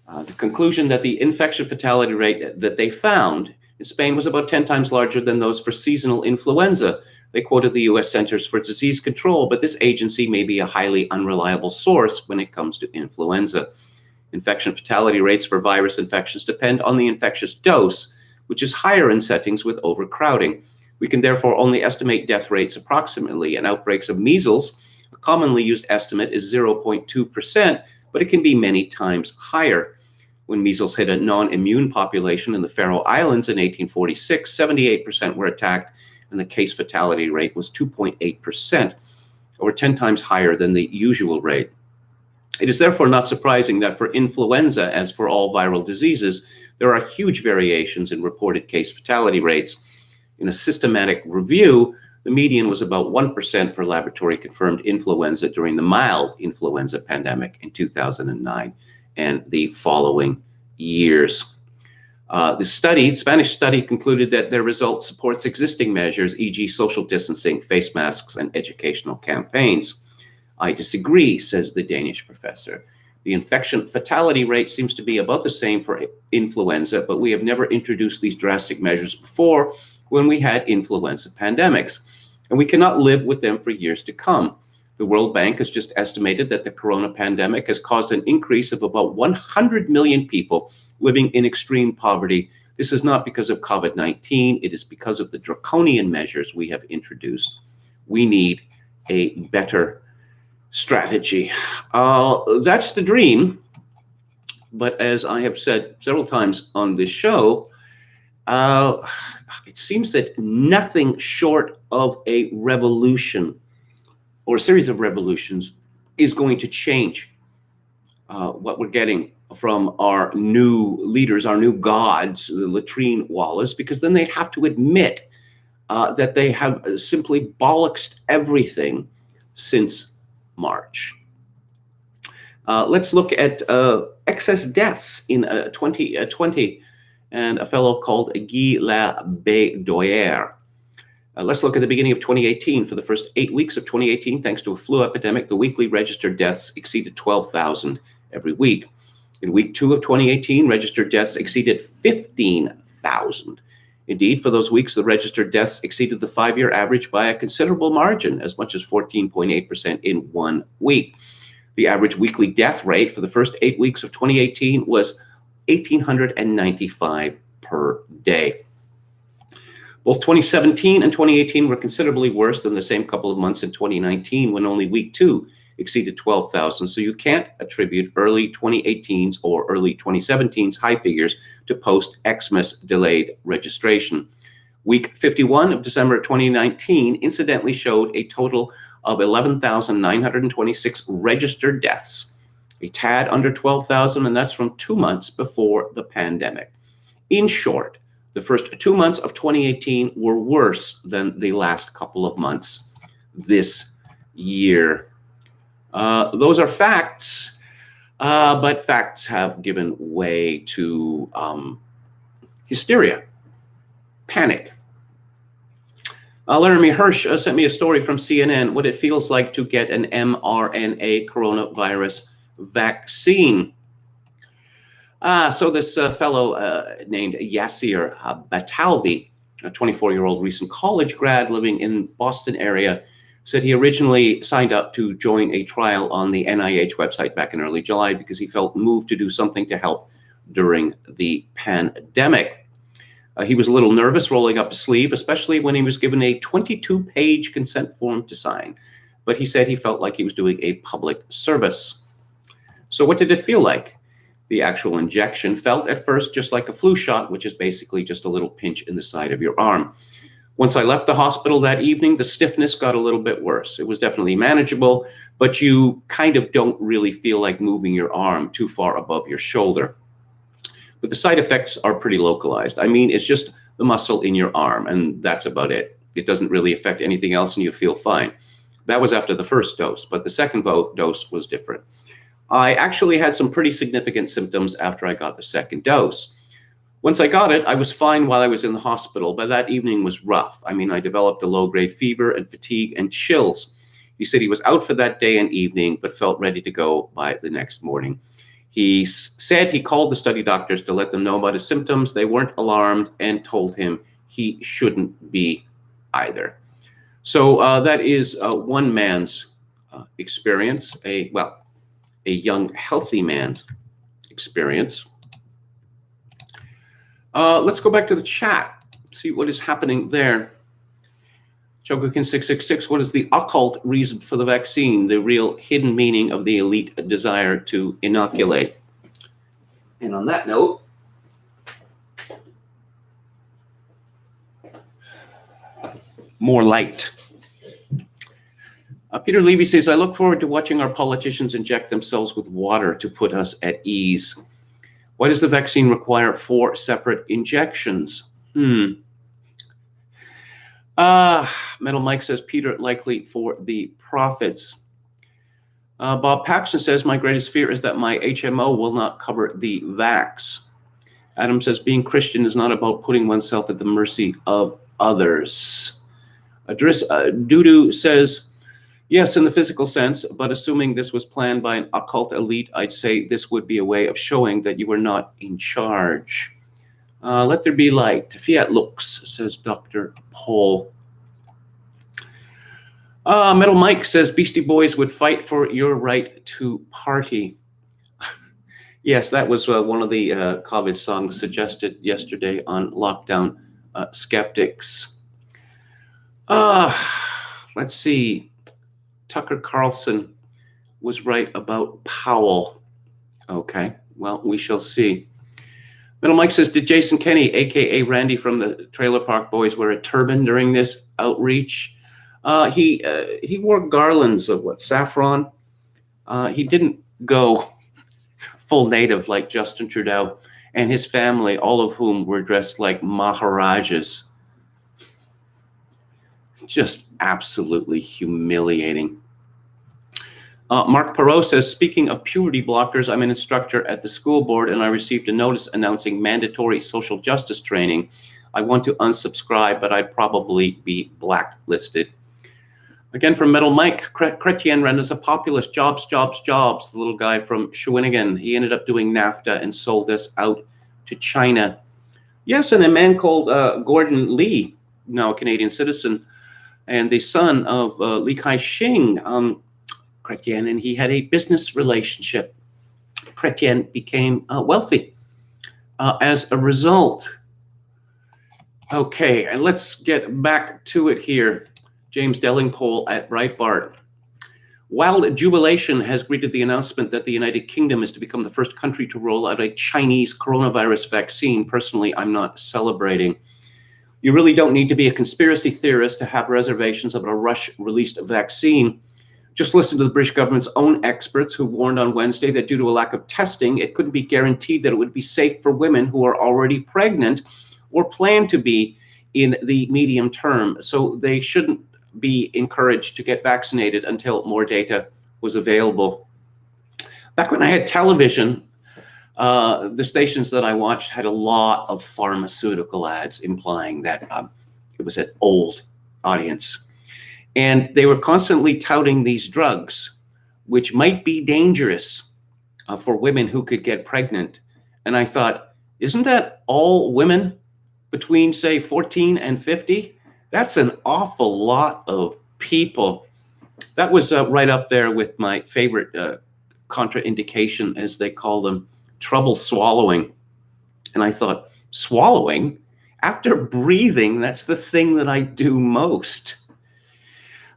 The conclusion that the infection fatality rate that they found in Spain was about 10 times larger than those for seasonal influenza. They quoted the U.S. Centers for Disease Control, but this agency may be a highly unreliable source when it comes to influenza. Infection fatality rates for virus infections depend on the infectious dose, which is higher in settings with overcrowding. We can therefore only estimate death rates approximately. In outbreaks of measles, a commonly used estimate is 0.2%, but it can be many times higher. When measles hit a non-immune population in the Faroe Islands in 1846, 78% were attacked, and the case fatality rate was 2.8%, over 10 times higher than the usual rate. It is therefore not surprising that for influenza, as for all viral diseases, there are huge variations in reported case fatality rates. In a systematic review, the median was about 1% for laboratory-confirmed influenza during the mild influenza pandemic in 2009 and the following years. The Spanish study concluded that their result supports existing measures, e.g. social distancing, face masks, and educational campaigns. I disagree, says the Danish professor. The infection fatality rate seems to be about the same for influenza, but we have never introduced these drastic measures before when we had influenza pandemics, and we cannot live with them for years to come. The World Bank has just estimated that the corona pandemic has caused an increase of about 100 million people living in extreme poverty. This is not because of COVID-19. It is because of the draconian measures we have introduced. We need a better strategy. That's the dream. But as I have said several times on this show, it seems that nothing short of a revolution or a series of revolutions is going to change what we're getting from our new leaders, our new gods, the latrine Wallace, because then they'd have to admit that they have simply bollocksed everything since March. Let's look at excess deaths in 2020 and a fellow called Guy Bédoyer. Let's look at the beginning of 2018. For the first 8 weeks of 2018, thanks to a flu epidemic, the weekly registered deaths exceeded 12,000 every week. In week 2 of 2018, registered deaths exceeded 15,000. Indeed, for those weeks, the registered deaths exceeded the 5-year average by a considerable margin, as much as 14.8% in 1 week. The average weekly death rate for the first 8 weeks of 2018 was 1,895 per day. Both 2017 and 2018 were considerably worse than the same couple of months in 2019, when only week 2 exceeded 12,000. So you can't attribute early 2018's or early 2017's high figures to post-Xmas delayed registration. Week 51 of December 2019 incidentally showed a total of 11,926 registered deaths, a tad under 12,000, and that's from 2 months before the pandemic. In short, the first 2 months of 2018 were worse than the last couple of months this year. Those are facts, but facts have given way to hysteria, panic. Laramie Hirsch sent me a story from CNN, what it feels like to get an mRNA coronavirus vaccine. So this fellow named Yassir Batalvi, a 24-year-old recent college grad living in Boston area, said he originally signed up to join a trial on the NIH website back in early July because he felt moved to do something to help during the pandemic. He was a little nervous rolling up his sleeve, especially when he was given a 22-page consent form to sign. But he said he felt like he was doing a public service. So what did it feel like? The actual injection felt at first just like a flu shot, which is basically just a little pinch in the side of your arm. Once I left the hospital that evening, the stiffness got a little bit worse. It was definitely manageable, but you kind of don't really feel like moving your arm too far above your shoulder. But the side effects are pretty localized. I mean, it's just the muscle in your arm, and that's about it. It doesn't really affect anything else, and you feel fine. That was after the first dose, but the second dose was different. I actually had some pretty significant symptoms after I got the second dose. Once I got it, I was fine while I was in the hospital, but that evening was rough. I mean, I developed a low-grade fever and fatigue and chills. He said he was out for that day and evening, but felt ready to go by the next morning. He said he called the study doctors to let them know about his symptoms. They weren't alarmed and told him he shouldn't be either. So that is one man's experience, a young, healthy man's experience. Let's go back to the chat, see what is happening there. Chogokin666, what is the occult reason for the vaccine, the real hidden meaning of the elite desire to inoculate? And on that note, more light. Peter Levy says, I look forward to watching our politicians inject themselves with water to put us at ease. Why does the vaccine require 4 separate injections? Metal Mike says, Peter, likely for the profits. Bob Paxton says, my greatest fear is that my HMO will not cover the vax. Adam says, being Christian is not about putting oneself at the mercy of others. Dudu says, yes, in the physical sense, but assuming this was planned by an occult elite, I'd say this would be a way of showing that you were not in charge. Let there be light. Fiat lux, says Dr. Paul. Metal Mike says, Beastie Boys would fight for your right to party. Yes, that was one of the COVID songs suggested yesterday on Lockdown Skeptics. Let's see. Tucker Carlson was right about Powell. Okay, well, we shall see. Metal Mike says, did Jason Kenney, a.k.a. Randy from the Trailer Park Boys, wear a turban during this outreach? He wore garlands of saffron. He didn't go full native like Justin Trudeau and his family, all of whom were dressed like Maharajas. Just absolutely humiliating. Mark Perot says, speaking of puberty blockers, I'm an instructor at the school board and I received a notice announcing mandatory social justice training. I want to unsubscribe, but I'd probably be blacklisted. Again, from Metal Mike, Chrétien ran as a populist, jobs, jobs, jobs. The little guy from Shawinigan, he ended up doing NAFTA and sold this out to China. Yes, and a man called Gordon Lee, now a Canadian citizen, and the son of Li Kai-shing, Chrétien, and he had a business relationship. Chrétien became wealthy as a result. Okay, and let's get back to it here. James Dellingpole at Breitbart. Wild jubilation has greeted the announcement that the United Kingdom is to become the first country to roll out a Chinese coronavirus vaccine. Personally, I'm not celebrating. You really don't need to be a conspiracy theorist to have reservations about a Rush-released vaccine. Just listen to the British government's own experts who warned on Wednesday that due to a lack of testing, it couldn't be guaranteed that it would be safe for women who are already pregnant or plan to be in the medium term. So they shouldn't be encouraged to get vaccinated until more data was available. Back when I had television, the stations that I watched had a lot of pharmaceutical ads implying that it was an old audience. And they were constantly touting these drugs, which might be dangerous for women who could get pregnant. And I thought, isn't that all women between, say, 14 and 50? That's an awful lot of people. That was right up there with my favorite contraindication, as they call them, trouble swallowing. And I thought, swallowing? After breathing, that's the thing that I do most.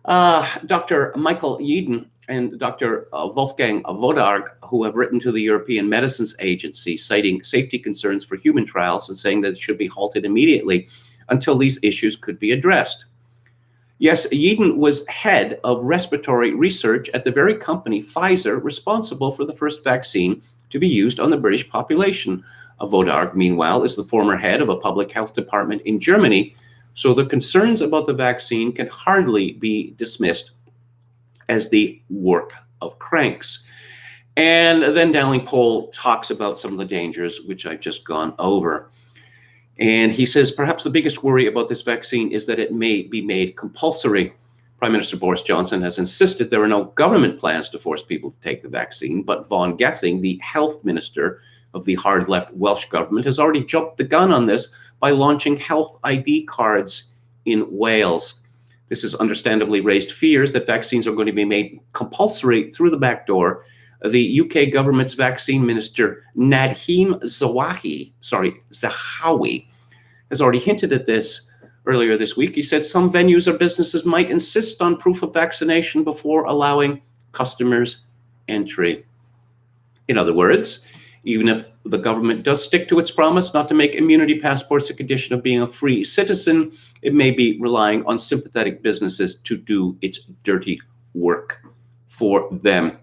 Dr. Michael Yeadon and Dr. Wolfgang Wodarg, who have written to the European Medicines Agency, citing safety concerns for human trials and saying that it should be halted immediately until these issues could be addressed. Yes, Yeadon was head of respiratory research at the very company, Pfizer, responsible for the first vaccine to be used on the British population. Wodarg, meanwhile, is the former head of a public health department in Germany, so the concerns about the vaccine can hardly be dismissed as the work of cranks. And then Dowling Pole talks about some of the dangers, which I've just gone over. And he says, perhaps the biggest worry about this vaccine is that it may be made compulsory. Prime Minister Boris Johnson has insisted there are no government plans to force people to take the vaccine, but Vaughan Gething, the health minister of the hard-left Welsh government, has already jumped the gun on this by launching health ID cards in Wales. This has understandably raised fears that vaccines are going to be made compulsory through the back door. The UK government's vaccine minister, Nadhim Zahawi, has already hinted at this earlier this week. He said some venues or businesses might insist on proof of vaccination before allowing customers entry. In other words, even if the government does stick to its promise not to make immunity passports a condition of being a free citizen, it may be relying on sympathetic businesses to do its dirty work for them.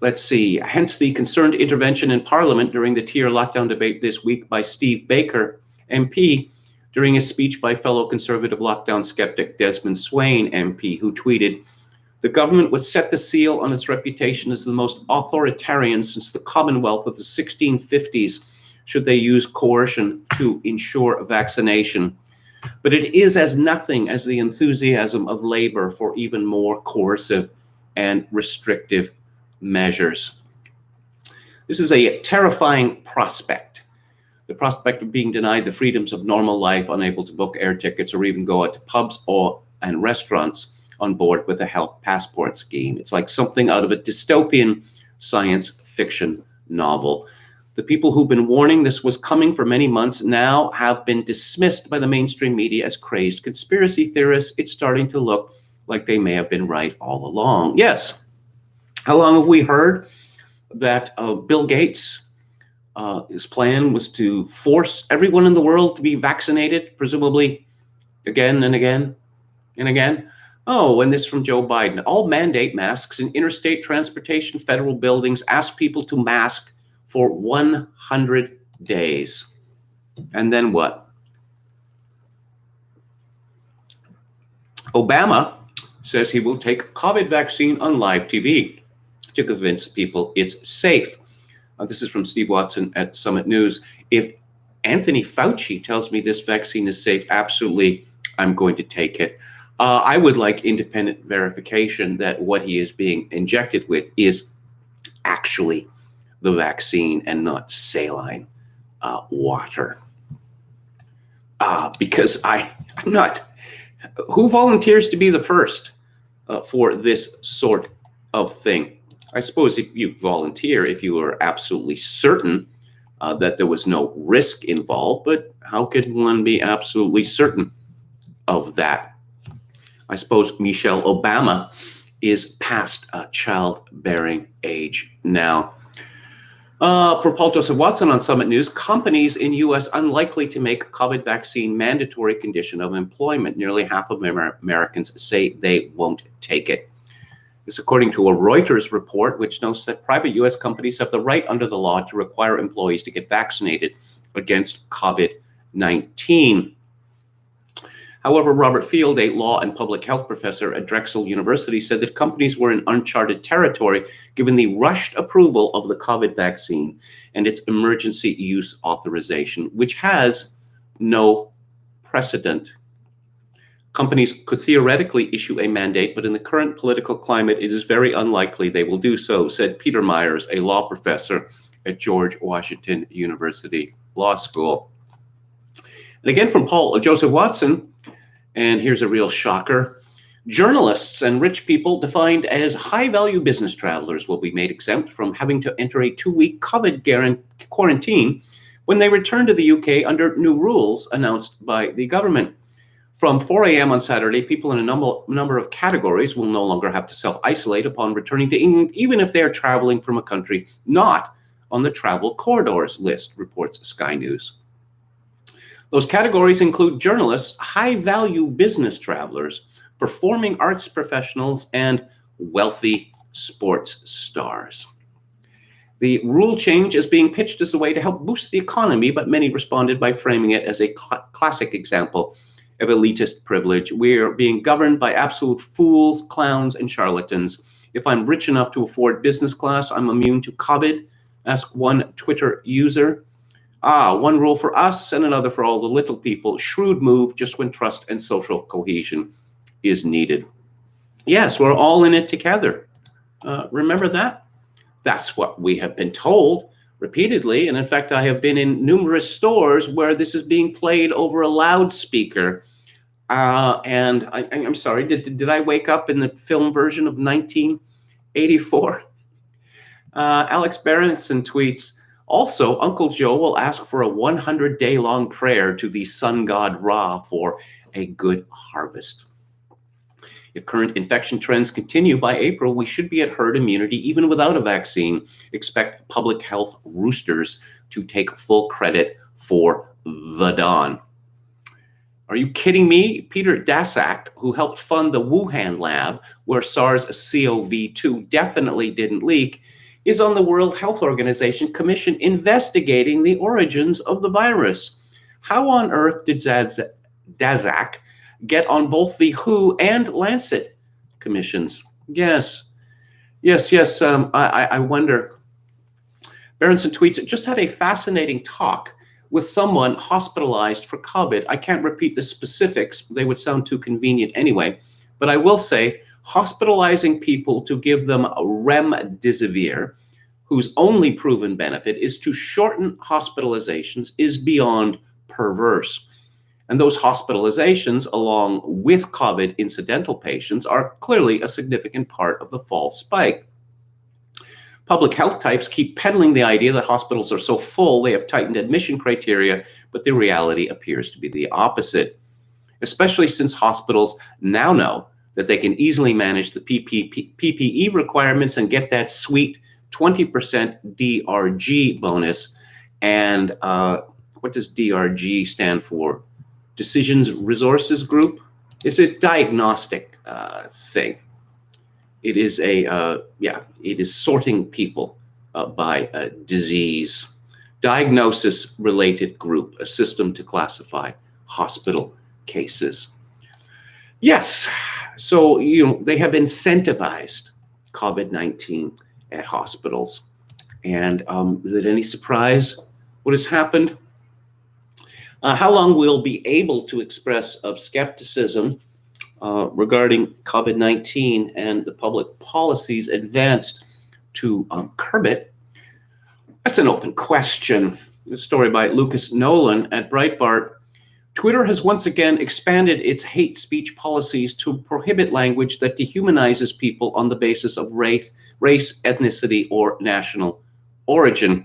Let's see. Hence the concerned intervention in Parliament during the tier lockdown debate this week by Steve Baker, MP, during a speech by fellow Conservative lockdown skeptic Desmond Swayne, MP, who tweeted, "The government would set the seal on its reputation as the most authoritarian since the Commonwealth of the 1650s should they use coercion to ensure vaccination. But it is as nothing as the enthusiasm of Labour for even more coercive and restrictive measures." This is a terrifying prospect. The prospect of being denied the freedoms of normal life, unable to book air tickets or even go out to pubs and restaurants on board with a health passport scheme. It's like something out of a dystopian science fiction novel. The people who've been warning this was coming for many months now have been dismissed by the mainstream media as crazed conspiracy theorists. It's starting to look like they may have been right all along. Yes. How long have we heard that Bill Gates, his plan was to force everyone in the world to be vaccinated, presumably again and again and again? Oh, and this from Joe Biden. All mandate masks in interstate transportation, federal buildings, ask people to mask for 100 days. And then what? Obama says he will take COVID vaccine on live TV to convince people it's safe. This is from Steve Watson at Summit News. If Anthony Fauci tells me this vaccine is safe, absolutely, I'm going to take it. I would like independent verification that what he is being injected with is actually the vaccine and not saline water. Because I'm not. Who volunteers to be the first for this sort of thing? I suppose if you volunteer, if you are absolutely certain that there was no risk involved, but how could one be absolutely certain of that? I suppose Michelle Obama is past childbearing age now. For Paul Joseph Watson on Summit News, companies in U.S. unlikely to make COVID vaccine mandatory condition of employment. Nearly half of Americans say they won't take it. This according to a Reuters report, which notes that private U.S. companies have the right under the law to require employees to get vaccinated against COVID-19. However, Robert Field, a law and public health professor at Drexel University, said that companies were in uncharted territory given the rushed approval of the COVID vaccine and its emergency use authorization, which has no precedent. Companies could theoretically issue a mandate, but in the current political climate, it is very unlikely they will do so, said Peter Myers, a law professor at George Washington University Law School. And again from Paul Joseph Watson, and here's a real shocker. Journalists and rich people defined as high-value business travelers will be made exempt from having to enter a 2-week COVID quarantine when they return to the UK under new rules announced by the government. From 4 a.m. on Saturday, people in a number of categories will no longer have to self-isolate upon returning to England, even if they are traveling from a country not on the travel corridors list, reports Sky News. Those categories include journalists, high-value business travelers, performing arts professionals, and wealthy sports stars. The rule change is being pitched as a way to help boost the economy, but many responded by framing it as a classic example of elitist privilege. We're being governed by absolute fools, clowns, and charlatans. If I'm rich enough to afford business class, I'm immune to COVID, asked one Twitter user. One rule for us and another for all the little people. Shrewd move just when trust and social cohesion is needed. Yes, we're all in it together. Remember that? That's what we have been told repeatedly. And in fact, I have been in numerous stores where this is being played over a loudspeaker. And I'm sorry, did I wake up in the film version of 1984? Alex Berenson tweets, also, Uncle Joe will ask for a 100-day-long prayer to the sun god Ra for a good harvest. If current infection trends continue by April, we should be at herd immunity even without a vaccine. Expect public health roosters to take full credit for the dawn. Are you kidding me? Peter Daszak, who helped fund the Wuhan lab where SARS-CoV-2 definitely didn't leak, is on the World Health Organization Commission investigating the origins of the virus. How on earth did Daszak get on both the WHO and Lancet commissions? Yes. I wonder. Berenson tweets, just had a fascinating talk with someone hospitalized for COVID. I can't repeat the specifics. They would sound too convenient anyway. But I will say, hospitalizing people to give them remdesivir, whose only proven benefit is to shorten hospitalizations, is beyond perverse. And those hospitalizations, along with COVID incidental patients, are clearly a significant part of the fall spike. Public health types keep peddling the idea that hospitals are so full they have tightened admission criteria, but the reality appears to be the opposite, especially since hospitals now know that they can easily manage the PPE requirements and get that sweet 20% DRG bonus. And what does DRG stand for? Decisions Resources Group? It's a diagnostic thing. It is it is sorting people by disease. Diagnosis-related group, a system to classify hospital cases. Yes, so they have incentivized COVID-19 at hospitals. And is it any surprise what has happened? How long we'll be able to express of skepticism regarding COVID-19 and the public policies advanced to curb it? That's an open question. A story by Lucas Nolan at Breitbart. Twitter has once again expanded its hate speech policies to prohibit language that dehumanizes people on the basis of race, ethnicity, or national origin.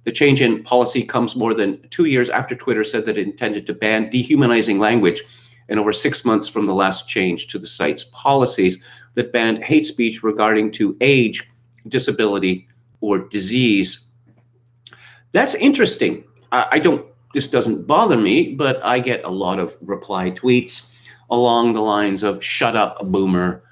The change in policy comes more than 2 years after Twitter said that it intended to ban dehumanizing language, and over 6 months from the last change to the site's policies that banned hate speech regarding to age, disability, or disease. That's interesting. This doesn't bother me, but I get a lot of reply tweets along the lines of, shut up, boomer.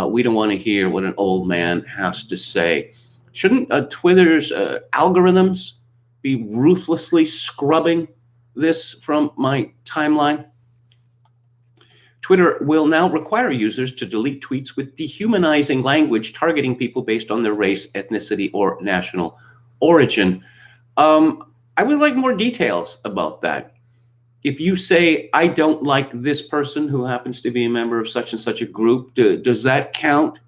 We don't want to hear what an old man has to say. Shouldn't Twitter's algorithms be ruthlessly scrubbing this from my timeline? Twitter will now require users to delete tweets with dehumanizing language targeting people based on their race, ethnicity, or national origin. I would like more details about that. If you say, I don't like this person who happens to be a member of such and such a group, does that count?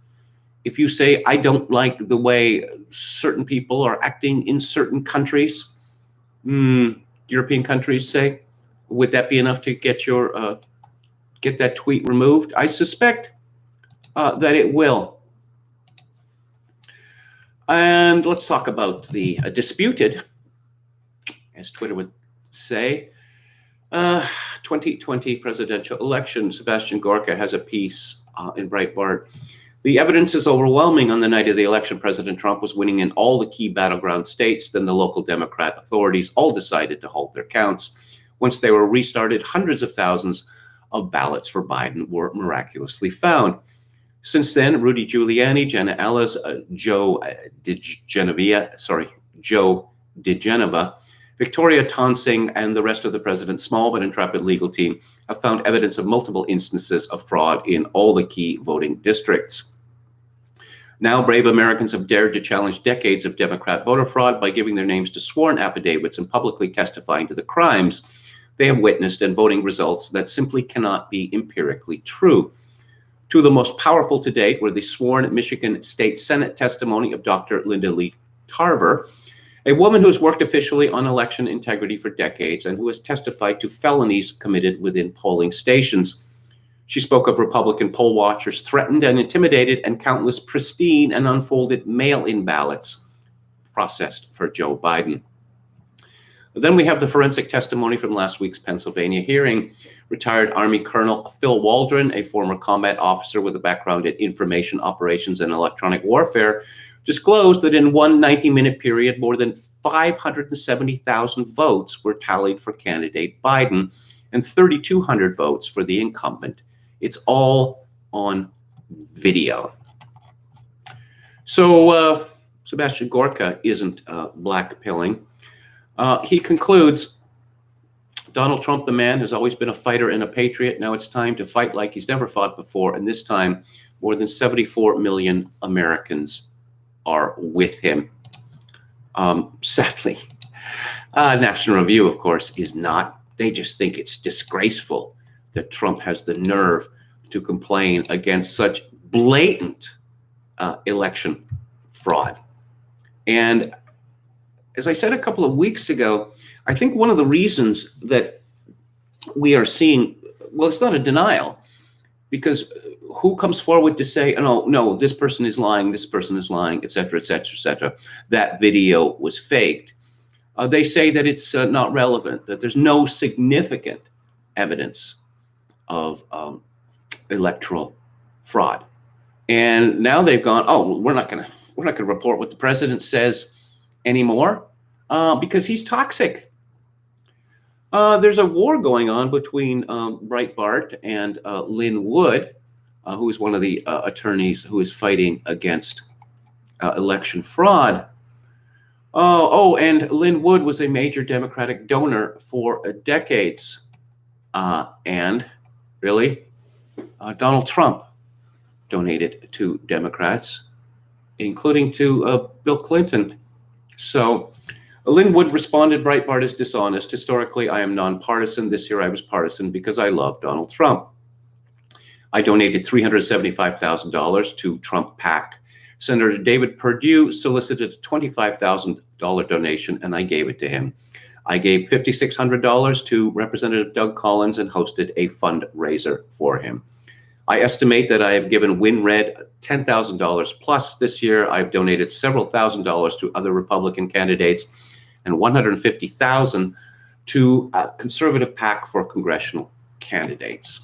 If you say, I don't like the way certain people are acting in certain countries, European countries say, would that be enough to get your get that tweet removed? I suspect that it will. And let's talk about the disputed, as Twitter would say, 2020 presidential election. Sebastian Gorka has a piece in Breitbart. The evidence is overwhelming. On the night of the election, President Trump was winning in all the key battleground states. Then the local Democrat authorities all decided to halt their counts. Once they were restarted, hundreds of thousands of ballots for Biden were miraculously found. Since then, Rudy Giuliani, Jenna Ellis, Joe DeGeneva, Victoria Tonsing, and the rest of the president's small but intrepid legal team have found evidence of multiple instances of fraud in all the key voting districts. Now, brave Americans have dared to challenge decades of Democrat voter fraud by giving their names to sworn affidavits and publicly testifying to the crimes they have witnessed and voting results that simply cannot be empirically true. Two of the most powerful to date were the sworn Michigan State Senate testimony of Dr. Linda Lee Tarver, a woman who has worked officially on election integrity for decades and who has testified to felonies committed within polling stations. She spoke of Republican poll watchers threatened and intimidated and countless pristine and unfolded mail-in ballots processed for Joe Biden. Then we have the forensic testimony from last week's Pennsylvania hearing. Retired Army Colonel Phil Waldron, a former combat officer with a background in information operations and electronic warfare, disclosed that in one 90-minute period, more than 570,000 votes were tallied for candidate Biden and 3,200 votes for the incumbent. It's all on video. So Sebastian Gorka isn't blackpilling. He concludes, Donald Trump, the man, has always been a fighter and a patriot. Now it's time to fight like he's never fought before. And this time, more than 74 million Americans are with him. Sadly, National Review, of course, is not. They just think it's disgraceful that Trump has the nerve to complain against such blatant election fraud. And as I said a couple of weeks ago, I think one of the reasons that we are seeing, well, it's not a denial, because who comes forward to say, oh, no, this person is lying, et cetera, et cetera, et cetera, that video was faked. They say that it's not relevant, that there's no significant evidence of electoral fraud. And now they've gone, oh, we're not going to report what the president says anymore because he's toxic. There's a war going on between Breitbart and Lynn Wood, who is one of the attorneys who is fighting against election fraud. And Lynn Wood was a major Democratic donor for decades. And really, Donald Trump donated to Democrats, including to Bill Clinton. So Lynn Wood responded, Breitbart is dishonest. Historically, I am nonpartisan. This year I was partisan because I love Donald Trump. I donated $375,000 to Trump PAC. Senator David Perdue solicited a $25,000 donation, and I gave it to him. I gave $5,600 to Representative Doug Collins and hosted a fundraiser for him. I estimate that I have given WinRed $10,000 plus this year. I've donated several $1,000s to other Republican candidates and $150,000 to a conservative PAC for congressional candidates.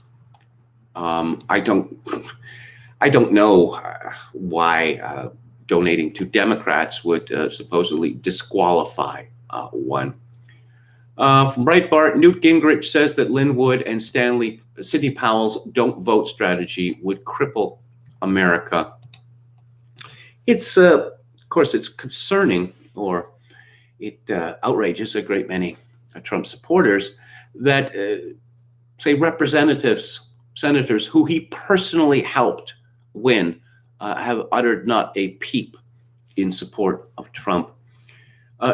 I don't know why donating to Democrats would supposedly disqualify one. From Breitbart, Newt Gingrich says that Lynn Wood and Sidney Powell's don't vote strategy would cripple America. It's, of course, it's concerning, or it outrages a great many Trump supporters that, say, representatives, senators who he personally helped win have uttered not a peep in support of Trump.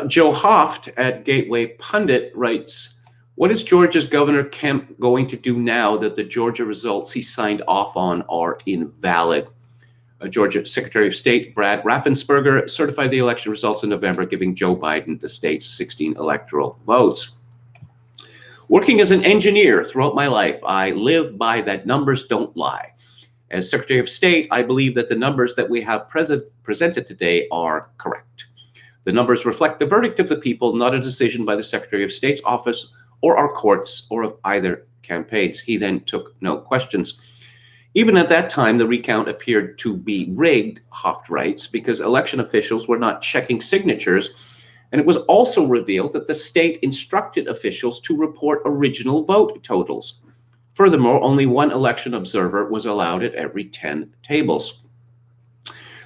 Joe Hoft at Gateway Pundit writes, what is Georgia's Governor Kemp going to do now that the Georgia results he signed off on are invalid? Georgia Secretary of State Brad Raffensperger certified the election results in November, giving Joe Biden the state's 16 electoral votes. Working as an engineer throughout my life, I live by that numbers don't lie. As Secretary of State, I believe that the numbers that we have presented today are correct. The numbers reflect the verdict of the people, not a decision by the Secretary of State's office or our courts or of either campaigns. He then took no questions. Even at that time, the recount appeared to be rigged, Hoft writes, because election officials were not checking signatures, and it was also revealed that the state instructed officials to report original vote totals. Furthermore, only one election observer was allowed at every 10 tables.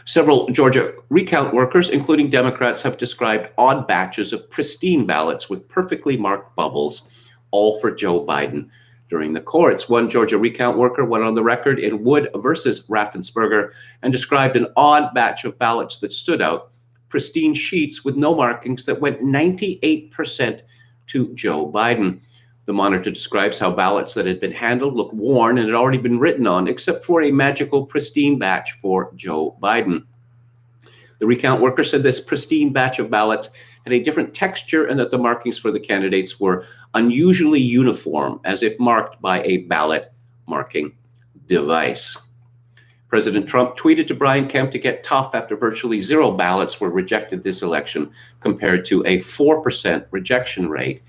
Several Georgia recount workers, including Democrats, have described odd batches of pristine ballots with perfectly marked bubbles, all for Joe Biden, during the courts. One Georgia recount worker went on the record in Wood versus Raffensperger and described an odd batch of ballots that stood out, pristine sheets with no markings that went 98% to Joe Biden. The monitor describes how ballots that had been handled looked worn and had already been written on, except for a magical pristine batch for Joe Biden. The recount worker said this pristine batch of ballots had a different texture and that the markings for the candidates were unusually uniform, as if marked by a ballot marking device. President Trump tweeted to Brian Kemp to get tough after virtually zero ballots were rejected this election, compared to a 4% rejection rate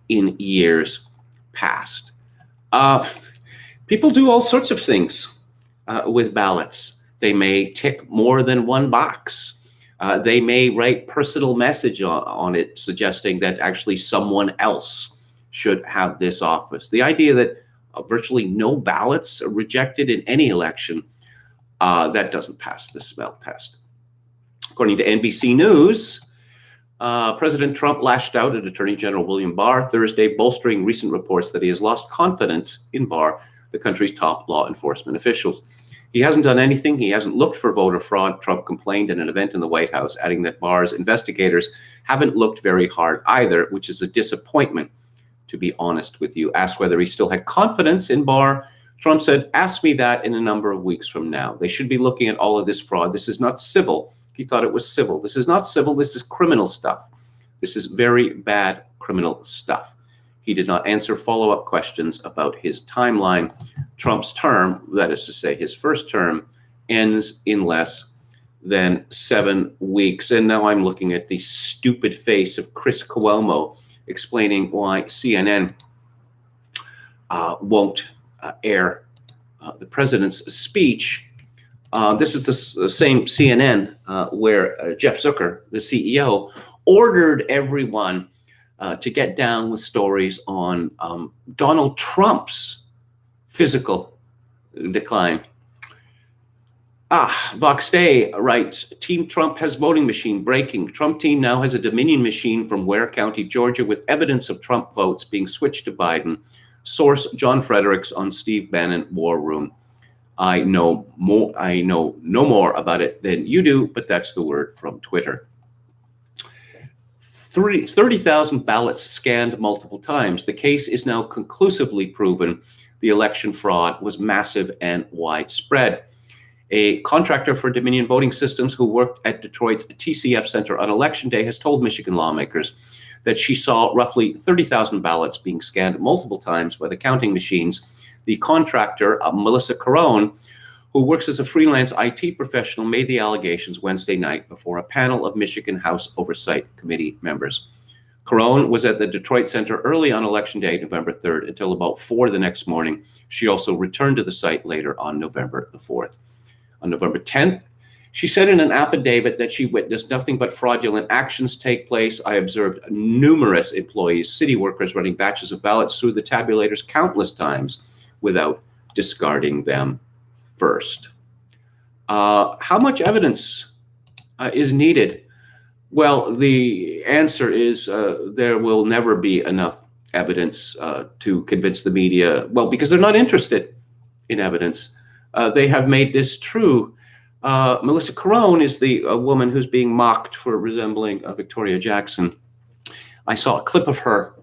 in years past. People do all sorts of things with ballots. They may tick more than one box. They may write personal message on it suggesting that actually someone else should have this office. The idea that virtually no ballots are rejected in any election, that doesn't pass the smell test. According to NBC News, President Trump lashed out at Attorney General William Barr Thursday, bolstering recent reports that he has lost confidence in Barr, the country's top law enforcement officials. He hasn't done anything. He hasn't looked for voter fraud, Trump complained at an event in the White House, adding that Barr's investigators haven't looked very hard either, which is a disappointment, to be honest with you. Asked whether he still had confidence in Barr, Trump said, "Ask me that in a number of weeks from now. They should be looking at all of this fraud. This is not civil." He thought it was civil. This is not civil. This is criminal stuff. This is very bad criminal stuff. He did not answer follow-up questions about his timeline. Trump's term, that is to say his first term, ends in less than 7 weeks. And now I'm looking at the stupid face of Chris Cuomo explaining why CNN won't air the president's speech. This is the same CNN where Jeff Zucker, the CEO, ordered everyone to get down with stories on Donald Trump's physical decline. Vox Day writes, Team Trump has voting machine breaking. Trump team now has a Dominion machine from Ware County, Georgia, with evidence of Trump votes being switched to Biden. Source John Fredericks on Steve Bannon War Room. I know no more about it than you do, but that's the word from Twitter. 30,000 ballots scanned multiple times. The case is now conclusively proven the election fraud was massive and widespread. A contractor for Dominion Voting Systems who worked at Detroit's TCF Center on Election Day has told Michigan lawmakers that she saw roughly 30,000 ballots being scanned multiple times by the counting machines. The contractor, Melissa Corrin, who works as a freelance IT professional, made the allegations Wednesday night before a panel of Michigan House Oversight Committee members. Corrin was at the Detroit Center early on Election Day, November 3rd, until about 4 the next morning. She also returned to the site later on November the 4th. On November 10th, she said in an affidavit that she witnessed nothing but fraudulent actions take place. I observed numerous employees, city workers, running batches of ballots through the tabulators countless times without discarding them first. How much evidence is needed? Well, the answer is there will never be enough evidence to convince the media, well, because they're not interested in evidence. They have made this true. Melissa Corrin is the woman who's being mocked for resembling Victoria Jackson. I saw a clip of her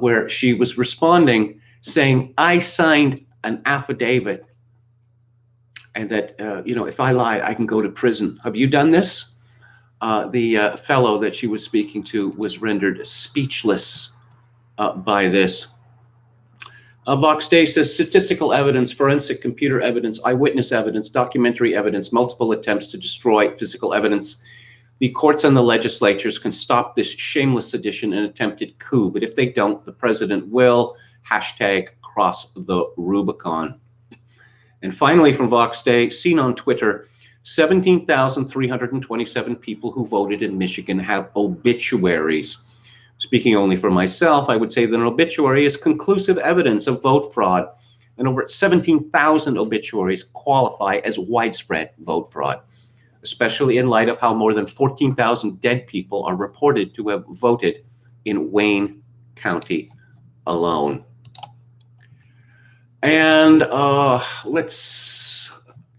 where she was responding saying, I signed an affidavit and that, if I lie, I can go to prison. Have you done this? The fellow that she was speaking to was rendered speechless by this. Vox Day says statistical evidence, forensic computer evidence, eyewitness evidence, documentary evidence, multiple attempts to destroy physical evidence. The courts and the legislatures can stop this shameless sedition and attempted coup. But if they don't, the president will #cross the Rubicon. And finally, from Vox Day, seen on Twitter, 17,327 people who voted in Michigan have obituaries. Speaking only for myself, I would say that an obituary is conclusive evidence of vote fraud, and over 17,000 obituaries qualify as widespread vote fraud, especially in light of how more than 14,000 dead people are reported to have voted in Wayne County alone. And let's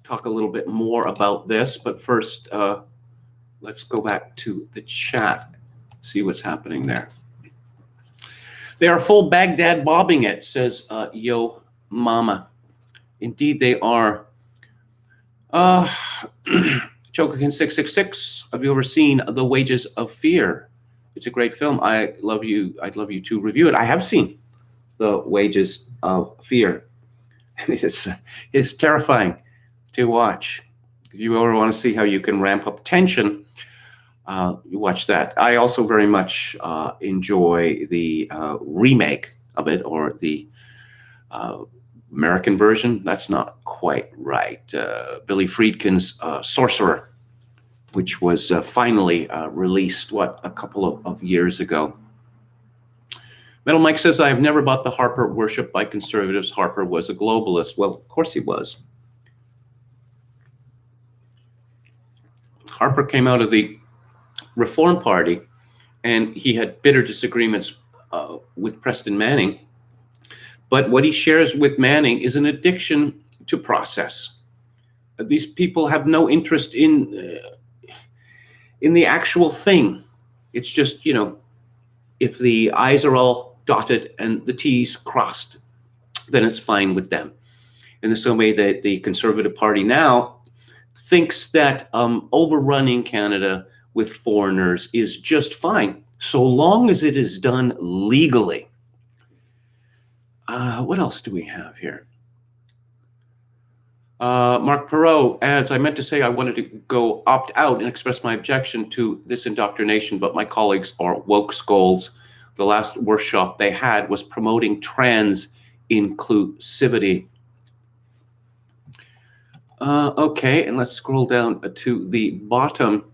talk a little bit more about this. But first, let's go back to the chat, see what's happening there. They are full Baghdad bobbing it, says Yo Mama. Indeed, they are. Chokokin666, have you ever seen The Wages of Fear? It's a great film. I'd love you to review it. I have seen The Wages of Fear. And it is terrifying to watch. If you ever want to see how you can ramp up tension, you watch that. I also very much enjoy the remake of it, or the American version. That's not quite right. Billy Friedkin's Sorcerer, which was finally released, a couple of years ago. Metal Mike says, I have never bought the Harper worshipped by conservatives. Harper was a globalist. Well, of course he was. Harper came out of the Reform Party, and he had bitter disagreements with Preston Manning. But what he shares with Manning is an addiction to process. These people have no interest in the actual thing. It's just, if the I's are all dotted and the T's crossed, then it's fine with them. In the same way that the Conservative Party now thinks that overrunning Canada with foreigners is just fine, so long as it is done legally. What else do we have here? Mark Perot adds, I meant to say I wanted to go opt out and express my objection to this indoctrination, but my colleagues are woke scolds. The last workshop they had was promoting trans inclusivity. Okay, and let's scroll down to the bottom.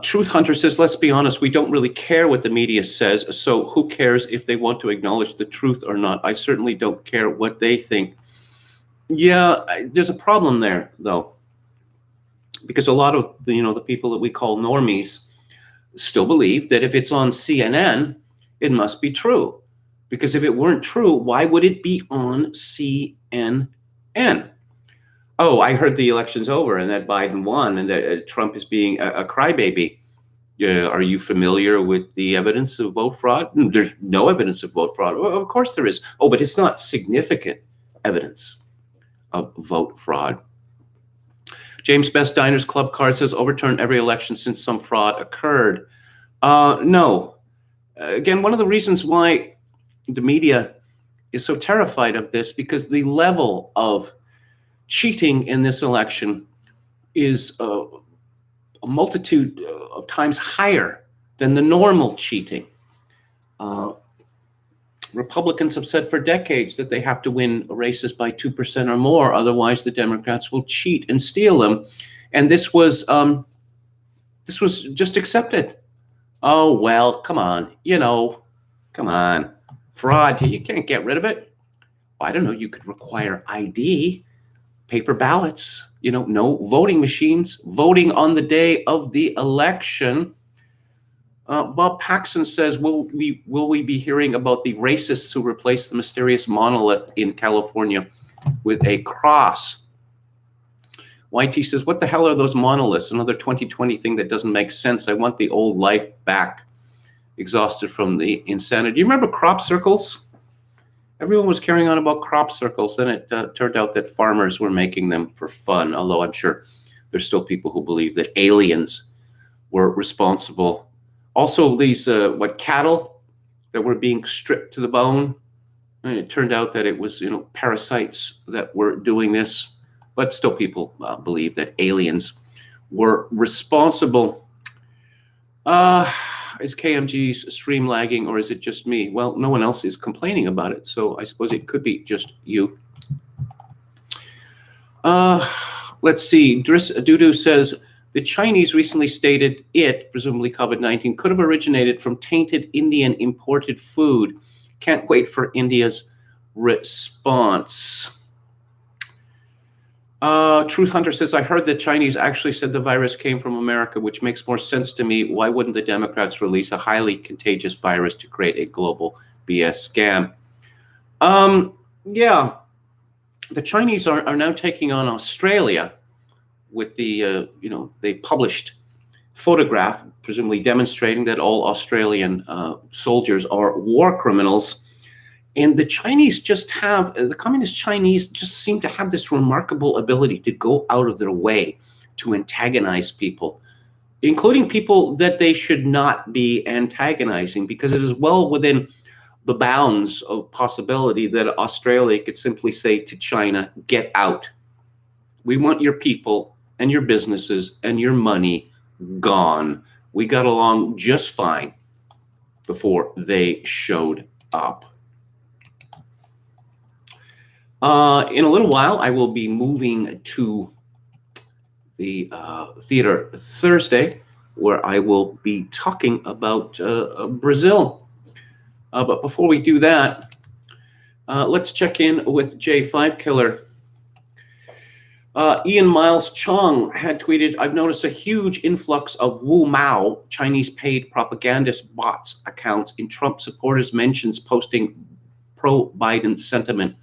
Truth Hunter says, let's be honest, we don't really care what the media says, so who cares if they want to acknowledge the truth or not? I certainly don't care what they think. Yeah, there's a problem there, though, because a lot of the people that we call normies still believe that if it's on CNN, it must be true. Because if it weren't true, why would it be on CNN? Oh, I heard the election's over and that Biden won and that Trump is being a crybaby. Are you familiar with the evidence of vote fraud? There's no evidence of vote fraud. Well, of course there is. Oh, but it's not significant evidence of vote fraud. James Best Diners Club Card says, overturn every election since some fraud occurred. No. Again, one of the reasons why the media is so terrified of this, because the level of cheating in this election is a multitude of times higher than the normal cheating. Republicans have said for decades that they have to win races by 2% or more, otherwise the Democrats will cheat and steal them. And this was just accepted. Oh, well, come on, come on. Fraud, you can't get rid of it. I don't know, you could require ID, paper ballots, no voting machines, voting on the day of the election. Bob Paxson says, will we be hearing about the racists who replaced the mysterious monolith in California with a cross? YT says, what the hell are those monoliths? Another 2020 thing that doesn't make sense. I want the old life back. Exhausted from the insanity. Do you remember crop circles? Everyone was carrying on about crop circles, and it turned out that farmers were making them for fun, although I'm sure there's still people who believe that aliens were responsible. Also, these cattle that were being stripped to the bone. And it turned out that it was parasites that were doing this, but still people believe that aliens were responsible. Is KMG's stream lagging, or is it just me? Well, no one else is complaining about it, so I suppose it could be just you. Let's see. Driss Adudu says, the Chinese recently stated it, presumably COVID-19, could have originated from tainted Indian imported food. Can't wait for India's response. Truth Hunter says, I heard the Chinese actually said the virus came from America, which makes more sense to me. Why wouldn't the Democrats release a highly contagious virus to create a global BS scam? Yeah, the Chinese are now taking on Australia with the, they published photograph, presumably demonstrating that all Australian soldiers are war criminals. And the communist Chinese just seem to have this remarkable ability to go out of their way to antagonize people, including people that they should not be antagonizing, because it is well within the bounds of possibility that Australia could simply say to China, get out. We want your people and your businesses and your money gone. We got along just fine before they showed up. In a little while, I will be moving to the Theater Thursday, where I will be talking about Brazil. But before we do that, let's check in with J5 Killer. Ian Miles Chong had tweeted, I've noticed a huge influx of Wu Mao, Chinese paid propagandist bots accounts in Trump supporters mentions posting pro-Biden sentiment.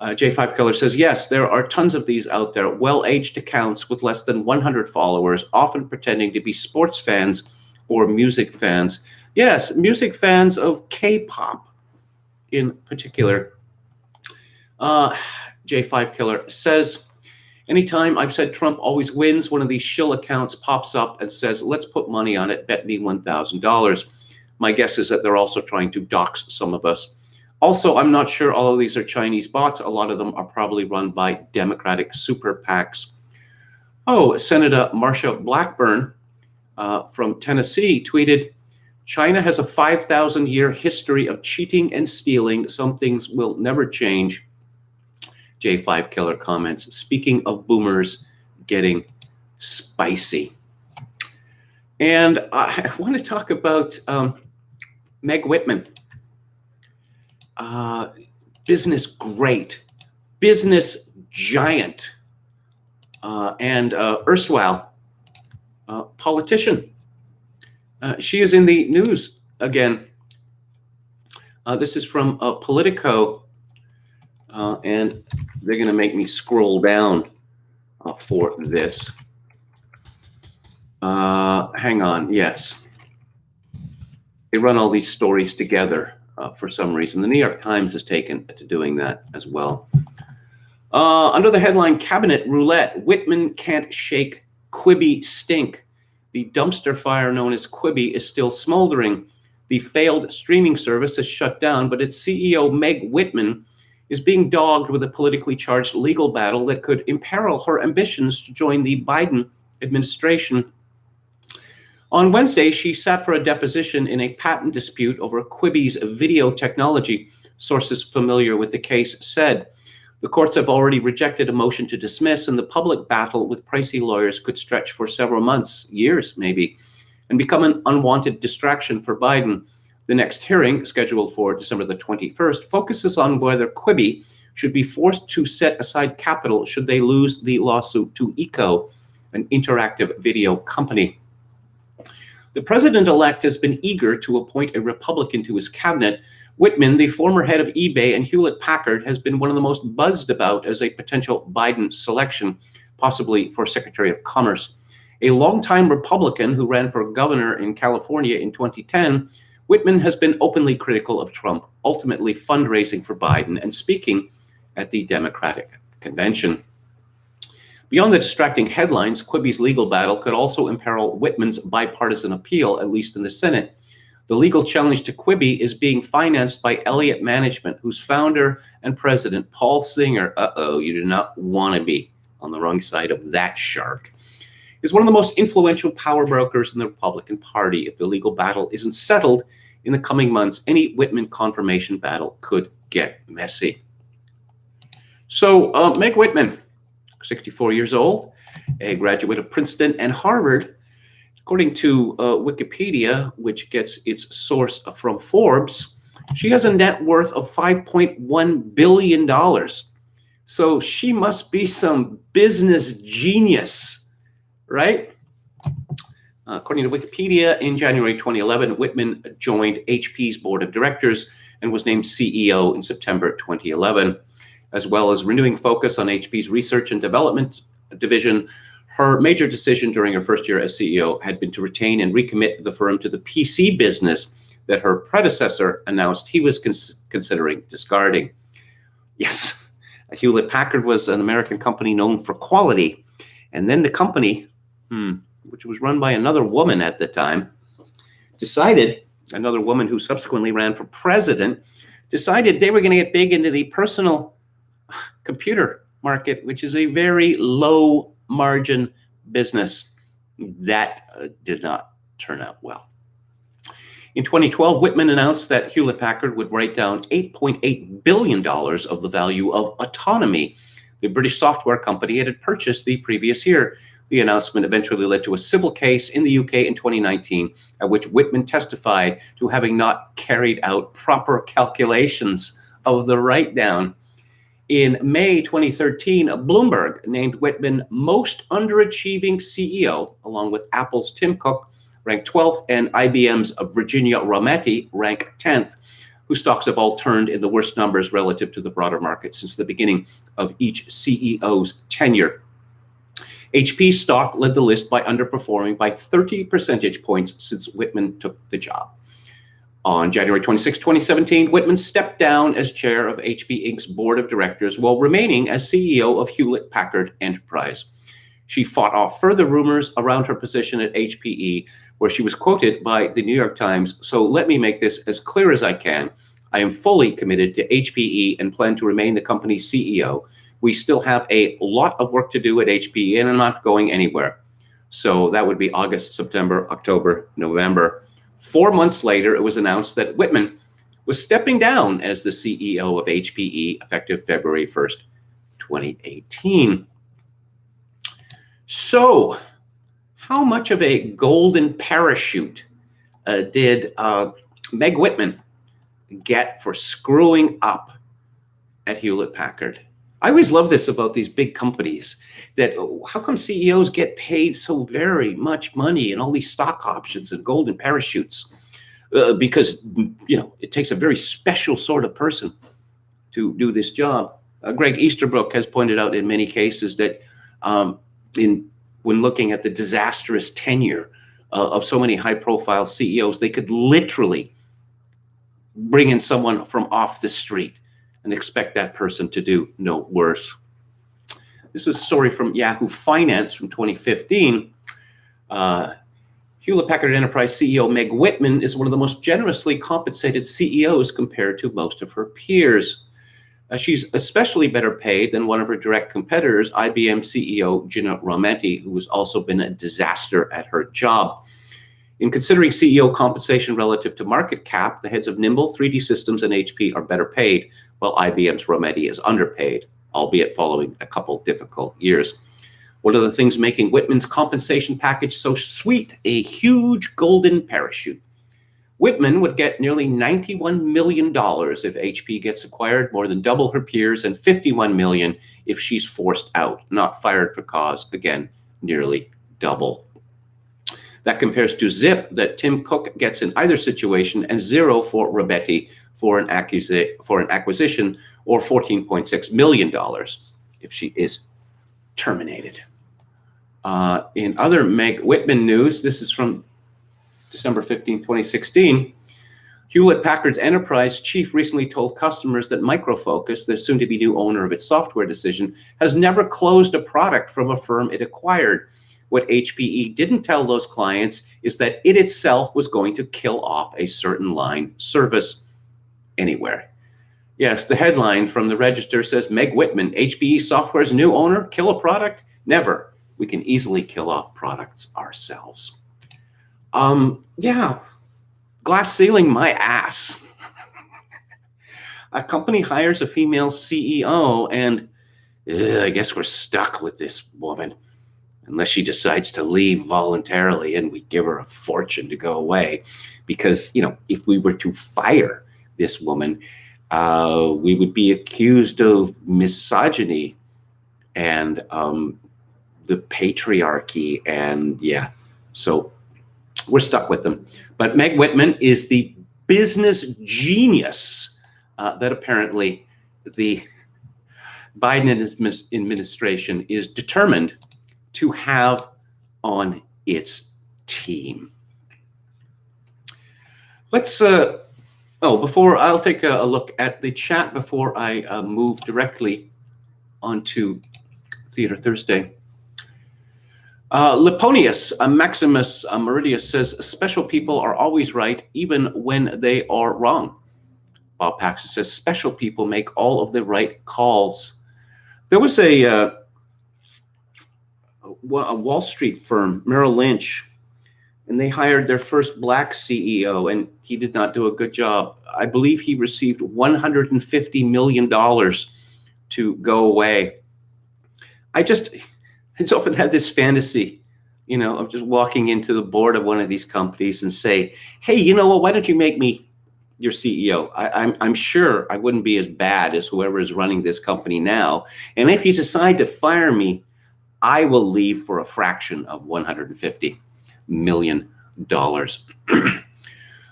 J5 Killer says, yes, there are tons of these out there, well-aged accounts with less than 100 followers, often pretending to be sports fans or music fans. Yes, music fans of K-pop in particular. J5 Killer says, anytime I've said Trump always wins, one of these shill accounts pops up and says, let's put money on it, bet me $1,000. My guess is that they're also trying to dox some of us. Also, I'm not sure all of these are Chinese bots. A lot of them are probably run by Democratic super PACs. Oh, Senator Marsha Blackburn from Tennessee tweeted, China has a 5,000-year history of cheating and stealing. Some things will never change. J5 Killer comments, speaking of boomers getting spicy. And I want to talk about Meg Whitman. Business great, business giant, and erstwhile politician. She is in the news again. This is from Politico, and they're going to make me scroll down for this. Hang on, yes. They run all these stories together. For some reason. The New York Times has taken to doing that as well. Under the headline, Cabinet Roulette, Whitman can't shake Quibi stink. The dumpster fire known as Quibi is still smoldering. The failed streaming service is shut down, but its CEO, Meg Whitman, is being dogged with a politically charged legal battle that could imperil her ambitions to join the Biden administration. On Wednesday, she sat for a deposition in a patent dispute over Quibi's video technology, sources familiar with the case said. The courts have already rejected a motion to dismiss, and the public battle with pricey lawyers could stretch for several months, years maybe, and become an unwanted distraction for Biden. The next hearing, scheduled for December the 21st, focuses on whether Quibi should be forced to set aside capital should they lose the lawsuit to Eco, an interactive video company. The president-elect has been eager to appoint a Republican to his cabinet. Whitman, the former head of eBay and Hewlett-Packard, has been one of the most buzzed about as a potential Biden selection, possibly for Secretary of Commerce. A longtime Republican who ran for governor in California in 2010, Whitman has been openly critical of Trump, ultimately fundraising for Biden and speaking at the Democratic convention. Beyond the distracting headlines, Quibi's legal battle could also imperil Whitman's bipartisan appeal, at least in the Senate. The legal challenge to Quibi is being financed by Elliott Management, whose founder and president, Paul Singer, you do not want to be on the wrong side of that shark, is one of the most influential power brokers in the Republican Party. If the legal battle isn't settled in the coming months, any Whitman confirmation battle could get messy. So Meg Whitman, 64 years old, a graduate of Princeton and Harvard. According to Wikipedia, which gets its source from Forbes, she has a net worth of $5.1 billion. So she must be some business genius, right? According to Wikipedia, in January 2011, Whitman joined HP's board of directors. and was named CEO in September 2011. As well as renewing focus on HP's research and development division, her major decision during her first year as CEO had been to retain and recommit the firm to the PC business that her predecessor announced he was considering discarding. Yes, Hewlett-Packard was an American company known for quality. And then the company, which was run by another woman at the time, another woman who subsequently ran for president, decided they were going to get big into the personal computer market, which is a very low margin business. That did not turn out well. In 2012, Whitman announced that Hewlett-Packard would write down $8.8 billion of the value of Autonomy, the British software company it had purchased the previous year. The announcement eventually led to a civil case in the UK in 2019, at which Whitman testified to having not carried out proper calculations of the write-down. In May 2013, Bloomberg named Whitman most underachieving CEO, along with Apple's Tim Cook, ranked 12th, and IBM's Virginia Rometty, ranked 10th, whose stocks have all turned in the worst numbers relative to the broader market since the beginning of each CEO's tenure. HP's stock led the list by underperforming by 30 percentage points since Whitman took the job. On January 26, 2017, Whitman stepped down as chair of HP Inc.'s board of directors while remaining as CEO of Hewlett-Packard Enterprise. She fought off further rumors around her position at HPE, where she was quoted by the New York Times, "So let me make this as clear as I can. I am fully committed to HPE and plan to remain the company's CEO. We still have a lot of work to do at HPE, and I'm not going anywhere." So that would be August, September, October, November. 4 months later, it was announced that Whitman was stepping down as the CEO of HPE effective February 1st, 2018. So, how much of a golden parachute did Meg Whitman get for screwing up at Hewlett-Packard? I always love this about these big companies, that how come CEOs get paid so very much money and all these stock options and golden parachutes? Because, it takes a very special sort of person to do this job. Greg Easterbrook has pointed out in many cases that when looking at the disastrous tenure of so many high-profile CEOs, they could literally bring in someone from off the street and expect that person to do no worse. This was a story from Yahoo Finance from 2015. Hewlett-Packard Enterprise CEO Meg Whitman is one of the most generously compensated CEOs compared to most of her peers. She's especially better paid than one of her direct competitors, IBM CEO Gina Rometty, who has also been a disaster at her job. In considering CEO compensation relative to market cap, the heads of Nimble, 3D Systems, and HP are better paid, while IBM's Rometty is underpaid, albeit following a couple difficult years. What are the things making Whitman's compensation package so sweet? A huge golden parachute. Whitman would get nearly $91 million if HP gets acquired, more than double her peers, and $51 million if she's forced out, not fired for cause. Again, nearly double. That compares to zip that Tim Cook gets in either situation, and zero for Rometty for an acquisition, or $14.6 million if she is terminated. In other Meg Whitman news, this is from December 15, 2016. Hewlett-Packard's enterprise chief recently told customers that Micro Focus, the soon-to-be new owner of its software division, has never closed a product from a firm it acquired. What HPE didn't tell those clients is that it itself was going to kill off a certain line service anywhere. Yes, the headline from the Register says, Meg Whitman, HPE Software's new owner, kill a product? Never. We can easily kill off products ourselves. Glass ceiling my ass. A company hires a female CEO, and I guess we're stuck with this woman unless she decides to leave voluntarily and we give her a fortune to go away. Because, if we were to fire this woman, we would be accused of misogyny and the patriarchy, and so we're stuck with them. But Meg Whitman is the business genius that apparently the Biden administration is determined to have on its team. Let's, before I'll take a look at the chat before I move directly onto Theater Thursday. Leponius Maximus Meridius says, special people are always right, even when they are wrong. Bob Paxton says, special people make all of the right calls. There was a Wall Street firm, Merrill Lynch, and they hired their first black CEO, and he did not do a good job. I believe he received $150 million to go away. I often had this fantasy, of just walking into the board of one of these companies and say, hey, you know what, why don't you make me your CEO? I'm sure I wouldn't be as bad as whoever is running this company now. And if you decide to fire me, I will leave for a fraction of $150 million.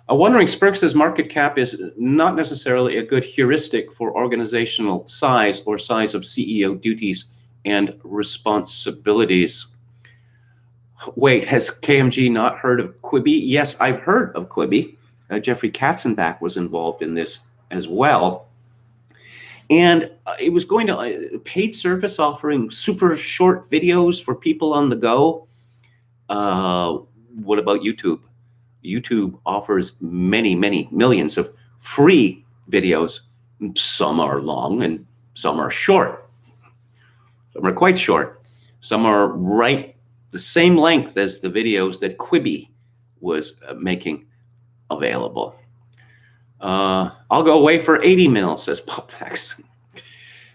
A Wandering Spurk says market cap is not necessarily a good heuristic for organizational size or size of CEO duties and responsibilities. Wait, has KMG not heard of Quibi? Yes, I've heard of Quibi. Jeffrey Katzenbach was involved in this as well. And it was going to paid service offering super short videos for people on the go. What about YouTube? YouTube offers many, many millions of free videos. Some are long and some are short. Some are quite short. Some are right the same length as the videos that Quibi was making available. I'll go away for 80 mil, says Bob Paxton.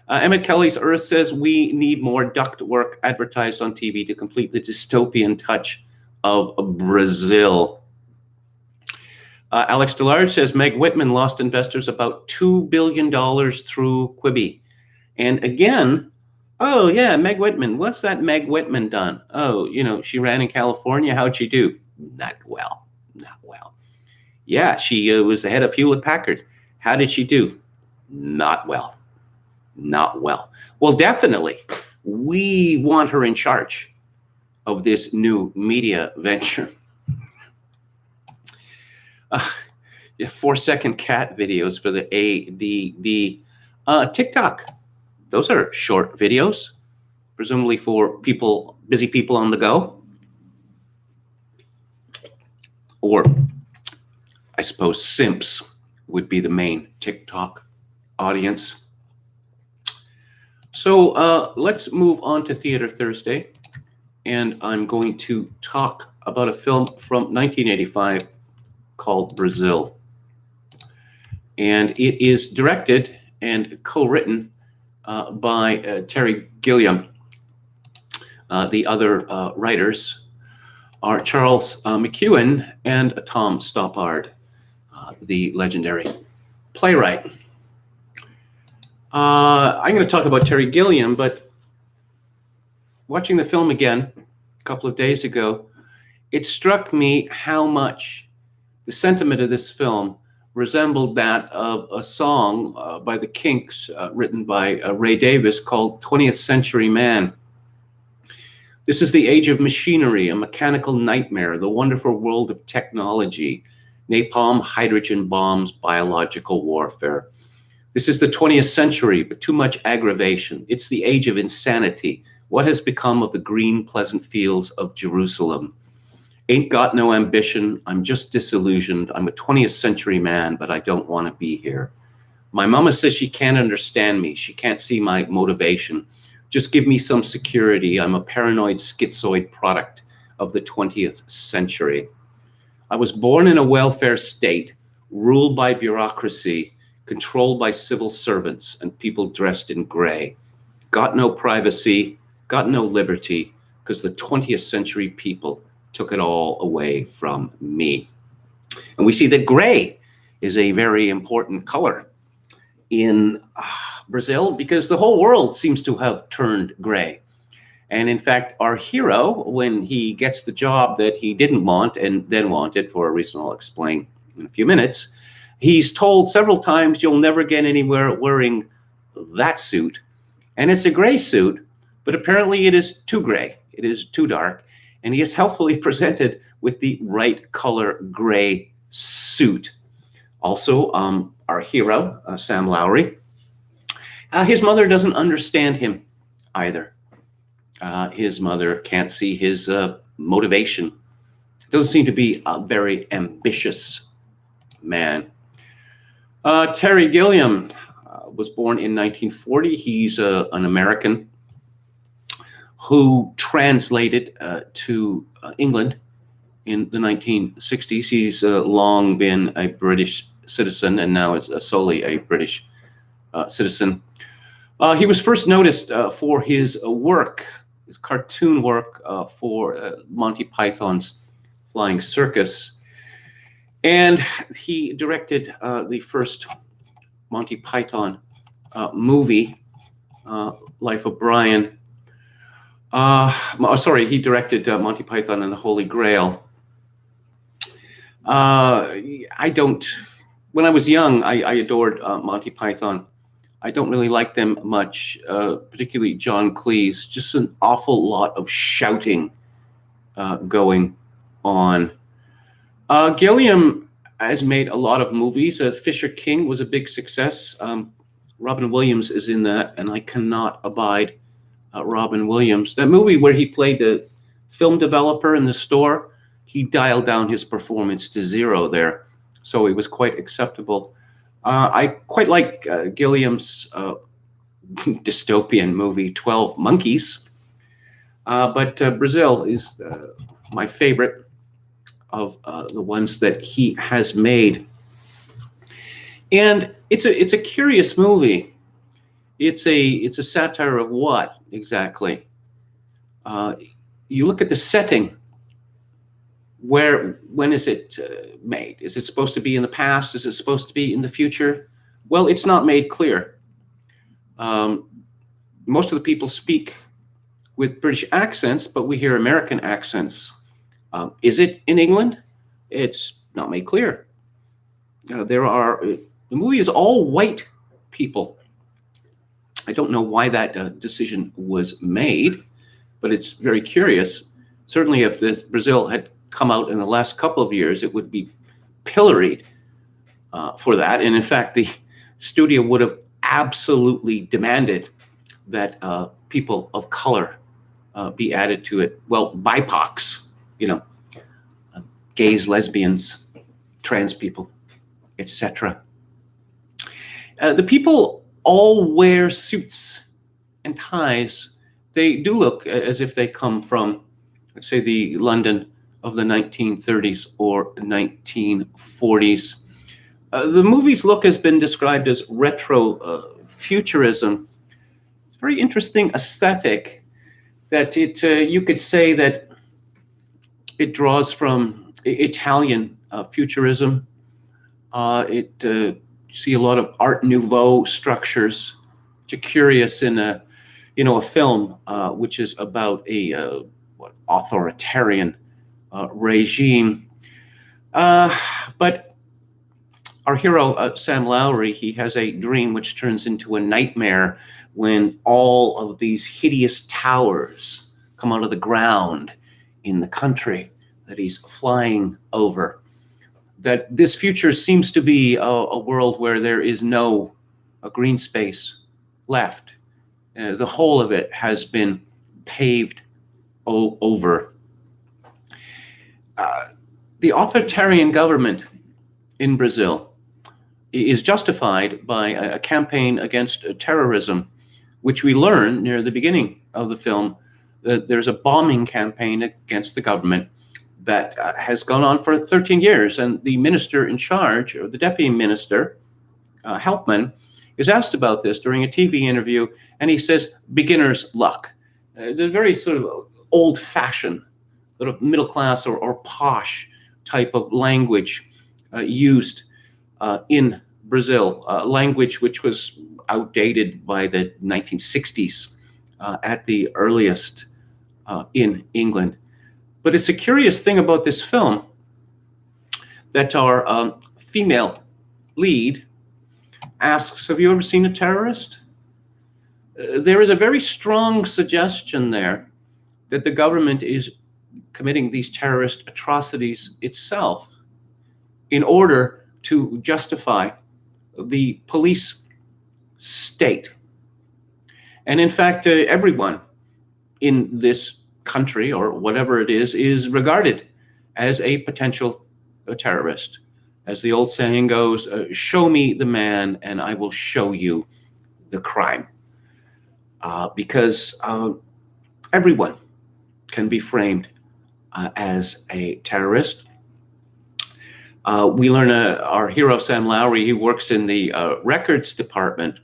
Emmett Kelly's Earth says we need more ductwork advertised on TV to complete the dystopian touch of Brazil. Alex DeLarge says Meg Whitman lost investors about $2 billion through Quibi. And again, oh yeah, Meg Whitman. What's that Meg Whitman done? Oh, she ran in California. How'd she do? Not well. Yeah, she was the head of Hewlett Packard. How did she do? Not well. Well, definitely, we want her in charge of this new media venture. 4-second cat videos for the ADD. TikTok. Those are short videos, presumably for busy people on the go. Or I suppose simps would be the main TikTok audience. So let's move on to Theater Thursday. And I'm going to talk about a film from 1985 called Brazil. And it is directed and co-written by Terry Gilliam. The other writers are Charles McEwen and Tom Stoppard, the legendary playwright. I'm going to talk about Terry Gilliam, but watching the film again a couple of days ago, it struck me how much the sentiment of this film resembled that of a song by the Kinks written by Ray Davis called 20th Century Man. This is the age of machinery, a mechanical nightmare, the wonderful world of technology, napalm, hydrogen bombs, biological warfare. This is the 20th century, but too much aggravation. It's the age of insanity. What has become of the green, pleasant fields of Jerusalem? Ain't got no ambition. I'm just disillusioned. I'm a 20th century man, but I don't want to be here. My mama says she can't understand me. She can't see my motivation. Just give me some security. I'm a paranoid, schizoid product of the 20th century. I was born in a welfare state, ruled by bureaucracy, controlled by civil servants and people dressed in gray. Got no privacy, got no liberty, because the 20th century people took it all away from me. And we see that gray is a very important color in Brazil because the whole world seems to have turned gray. And in fact, our hero, when he gets the job that he didn't want and then wanted for a reason I'll explain in a few minutes, He's told several times, you'll never get anywhere wearing that suit. And it's a gray suit, but apparently it is too gray. It is too dark. And he is helpfully presented with the right color gray suit. Also, our hero, Sam Lowry, his mother doesn't understand him either. His mother can't see his motivation. Doesn't seem to be a very ambitious man. Terry Gilliam was born in 1940. He's an American who translated to England in the 1960s. He's long been a British citizen and now is solely a British citizen. He was first noticed for his work, his cartoon work for Monty Python's Flying Circus. And he directed the first Monty Python movie, Life of Brian. He directed Monty Python and the Holy Grail. When I was young, I adored Monty Python. I don't really like them much, particularly John Cleese. Just an awful lot of shouting going on. Gilliam has made a lot of movies. Fisher King was a big success. Robin Williams is in that, and I cannot abide Robin Williams. That movie where he played the film developer in the store, he dialed down his performance to zero there, so it was quite acceptable. I quite like Gilliam's dystopian movie, 12 Monkeys, but Brazil is my favorite of the ones that he has made. And it's a curious movie. It's a satire of what exactly? You look at the setting. When is it made? Is it supposed to be in the past? Is it supposed to be in the future? Well, it's not made clear. Most of the people speak with British accents, but we hear American accents. Is it in England? It's not made clear. The movie is all white people. I don't know why that decision was made, but it's very curious. Certainly if Brazil had come out in the last couple of years, it would be pilloried for that. And in fact, the studio would have absolutely demanded that people of color be added to it. Well, BIPOCs, gays, lesbians, trans people, etc. The people all wear suits and ties. They do look as if they come from, let's say, the London of the 1930s or 1940s. The movie's look has been described as retro futurism. It's a very interesting aesthetic that you could say that it draws from Italian futurism. You see a lot of Art Nouveau structures, which are curious in a film which is about a authoritarian regime. But our hero, Sam Lowry, he has a dream which turns into a nightmare when all of these hideous towers come out of the ground in the country that he's flying over. That this future seems to be a world where there is no green space left. The whole of it has been paved over. The authoritarian government in Brazil is justified by a campaign against terrorism, which we learn near the beginning of the film that there's a bombing campaign against the government that has gone on for 13 years. And the minister in charge, or the deputy minister, Helpman, is asked about this during a TV interview, and he says, beginner's luck. The very sort of old-fashioned, sort of middle-class or posh type of language used in Brazil, language which was outdated by the 1960s at the earliest in England. But it's a curious thing about this film that our female lead asks, have you ever seen a terrorist? There is a very strong suggestion there that the government is committing these terrorist atrocities itself in order to justify the police state. And in fact, everyone in this country, or whatever it is regarded as a potential terrorist. As the old saying goes, show me the man and I will show you the crime. Because everyone can be framed as a terrorist. We learn our hero, Sam Lowry, he works in the records department.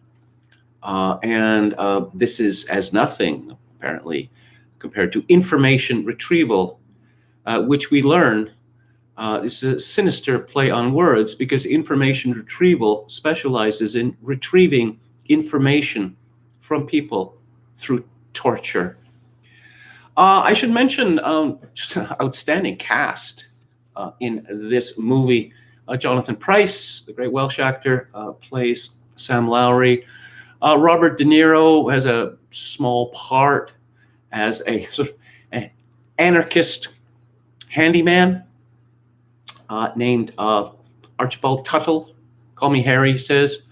And this is as nothing, apparently, compared to information retrieval, which we learn is a sinister play on words, because information retrieval specializes in retrieving information from people through torture. I should mention just an outstanding cast in this movie. Jonathan Pryce, the great Welsh actor, plays Sam Lowry. Robert De Niro has a small part as a sort of anarchist handyman named Archibald Tuttle. Call me Harry, he says.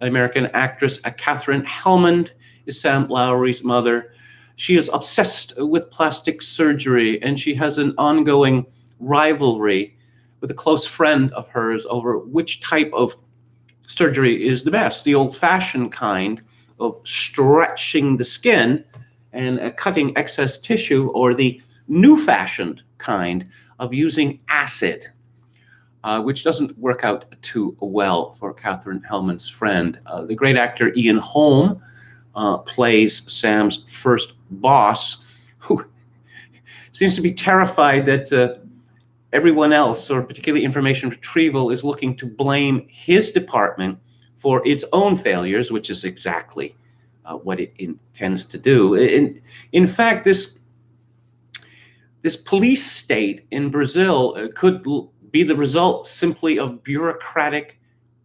American actress Katherine Helmond is Sam Lowry's mother. She is obsessed with plastic surgery, and she has an ongoing rivalry with a close friend of hers over which type of surgery is the best, the old-fashioned kind of stretching the skin and cutting excess tissue, or the new-fashioned kind of using acid, which doesn't work out too well for Katherine Helmond's friend. The great actor Ian Holm plays Sam's first boss, who seems to be terrified that everyone else, or particularly information retrieval, is looking to blame his department for its own failures, which is exactly what it intends to do. In fact, this police state in Brazil could be the result simply of bureaucratic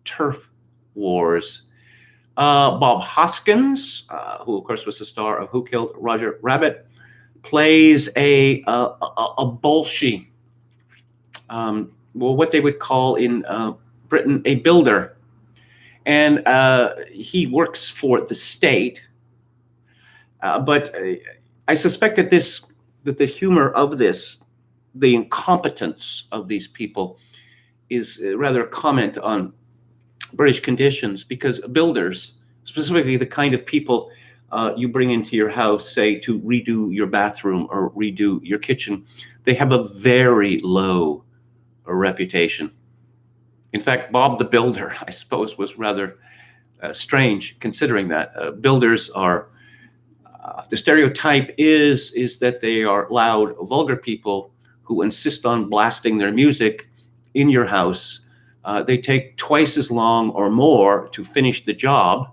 turf wars. Bob Hoskins, who of course was the star of Who Killed Roger Rabbit, plays a bolshie. What they would call in Britain a builder. And he works for the state. But I suspect that the humor of this, the incompetence of these people, is rather a comment on British conditions, because builders, specifically the kind of people you bring into your house, say, to redo your bathroom or redo your kitchen, they have a very low reputation. In fact, Bob the Builder, I suppose, was rather strange, considering that builders are, the stereotype is that they are loud, vulgar people who insist on blasting their music in your house. They take twice as long or more to finish the job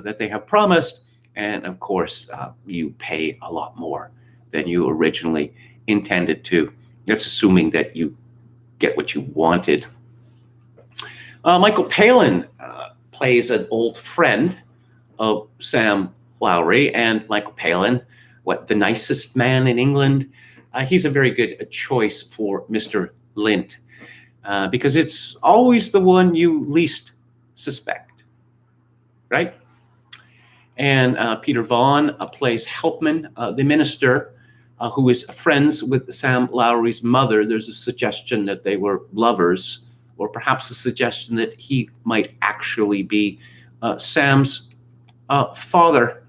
that they have promised. And of course, you pay a lot more than you originally intended to. That's assuming that you get what you wanted. Michael Palin plays an old friend of Sam Lowry, and Michael Palin, the nicest man in England, he's a very good choice for Mr. Lint, because it's always the one you least suspect, right? And Peter Vaughan plays Helpman, the minister, who is friends with Sam Lowry's mother. There's a suggestion that they were lovers, or perhaps a suggestion that he might actually be Sam's father.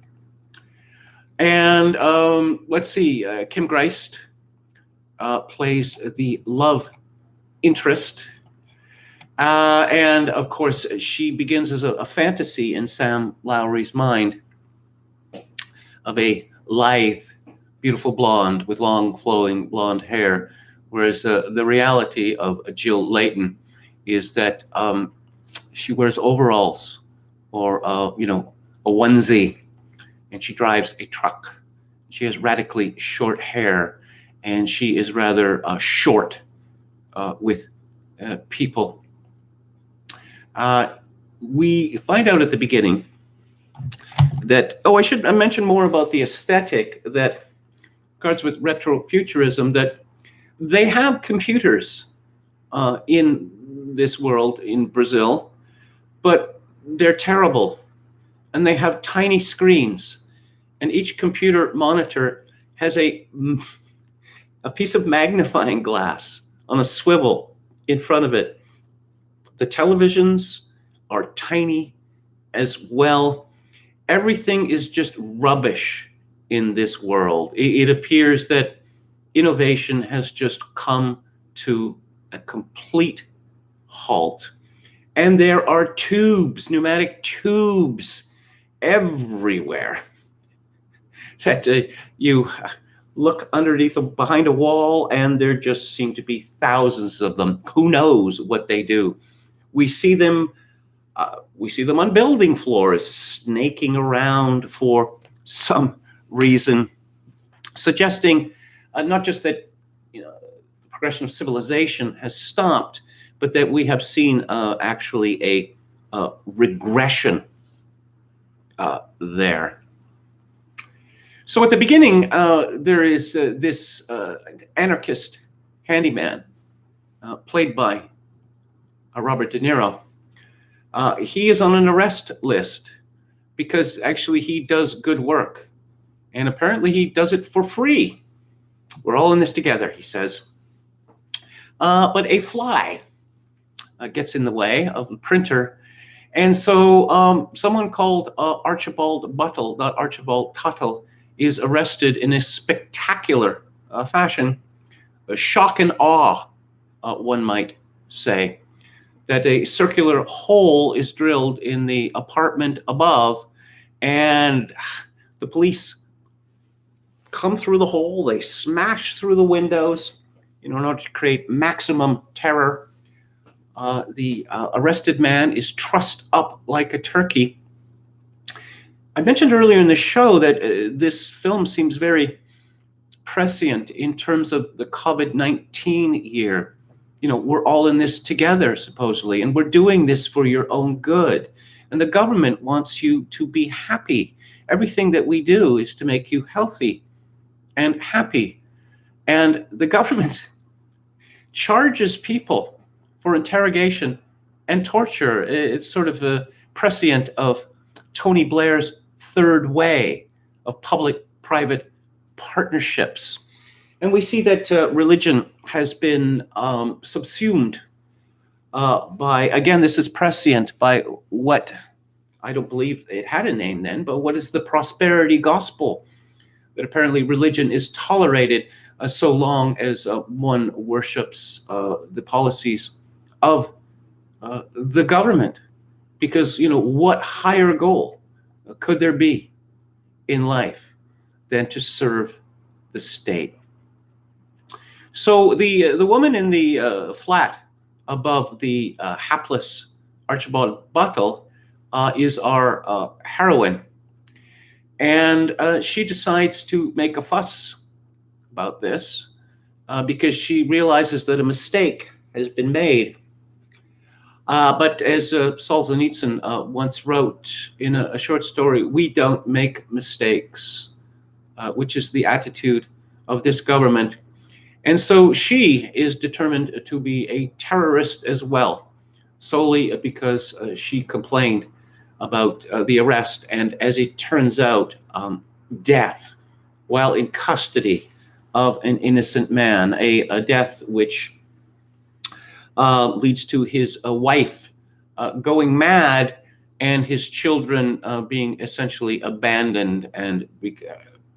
And let's see, Kim Greist plays the love interest. And of course, she begins as a fantasy in Sam Lowry's mind of a lithe, beautiful blonde with long flowing blonde hair, whereas the reality of Jill Layton is that she wears overalls, or a onesie, and she drives a truck. She has radically short hair, and she is rather short with people. We find out at the beginning that, I should mention more about the aesthetic that regards with retrofuturism, that they have computers in this world, in Brazil, but they're terrible. And they have tiny screens. And each computer monitor has a piece of magnifying glass on a swivel in front of it. The televisions are tiny as well. Everything is just rubbish in this world. It appears that innovation has just come to a complete halt. And there are tubes, pneumatic tubes, everywhere that you look underneath, behind a wall, and there just seem to be thousands of them. Who knows what they do? We see them on building floors, snaking around for some reason, suggesting not just that the progression of civilization has stopped, but that we have seen actually a regression there. So at the beginning, there is this anarchist handyman played by Robert De Niro. He is on an arrest list because actually he does good work. And apparently he does it for free. We're all in this together, he says. But a fly gets in the way of the printer. And so someone called Archibald Buttle, not Archibald Tuttle, is arrested in a spectacular fashion, a shock and awe, one might say, that a circular hole is drilled in the apartment above, and the police come through the hole, they smash through the windows in order to create maximum terror. The arrested man is trussed up like a turkey. I mentioned earlier in the show that this film seems very prescient in terms of the COVID-19 year. We're all in this together, supposedly, and we're doing this for your own good. And the government wants you to be happy. Everything that we do is to make you healthy and happy. And the government charges people for interrogation and torture. It's sort of a prescient of Tony Blair's third way of public-private partnerships. And we see that religion has been subsumed by, again, this is prescient, by what, I don't believe it had a name then, but what is the prosperity gospel? That apparently religion is tolerated so long as one worships the policies of the government. Because, what higher goal could there be in life than to serve the state? So the woman in the flat above the hapless Archibald Buttle is our heroine. And she decides to make a fuss about this because she realizes that a mistake has been made. But as Solzhenitsyn once wrote in a short story, we don't make mistakes, which is the attitude of this government. And so she is determined to be a terrorist as well, solely because she complained about the arrest and, as it turns out, death while in custody of an innocent man, a death which leads to his wife going mad and his children being essentially abandoned and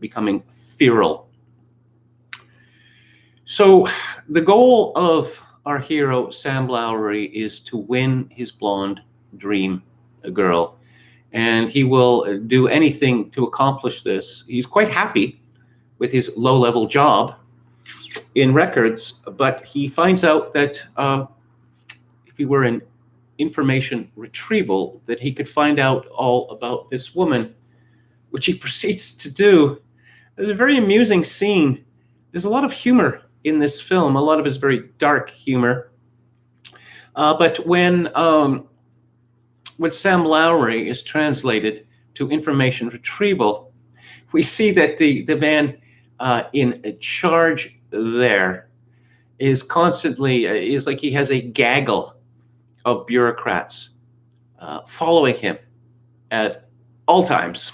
becoming feral. So the goal of our hero, Sam Lowry, is to win his blonde dream girl. And he will do anything to accomplish this. He's quite happy with his low-level job in records, but he finds out that if he were in information retrieval, that he could find out all about this woman, which he proceeds to do. There's a very amusing scene. There's a lot of humor in this film. A lot of it is very dark humor. But when when Sam Lowry is translated to information retrieval, we see that the man in charge there is constantly, is like he has a gaggle of bureaucrats following him at all times.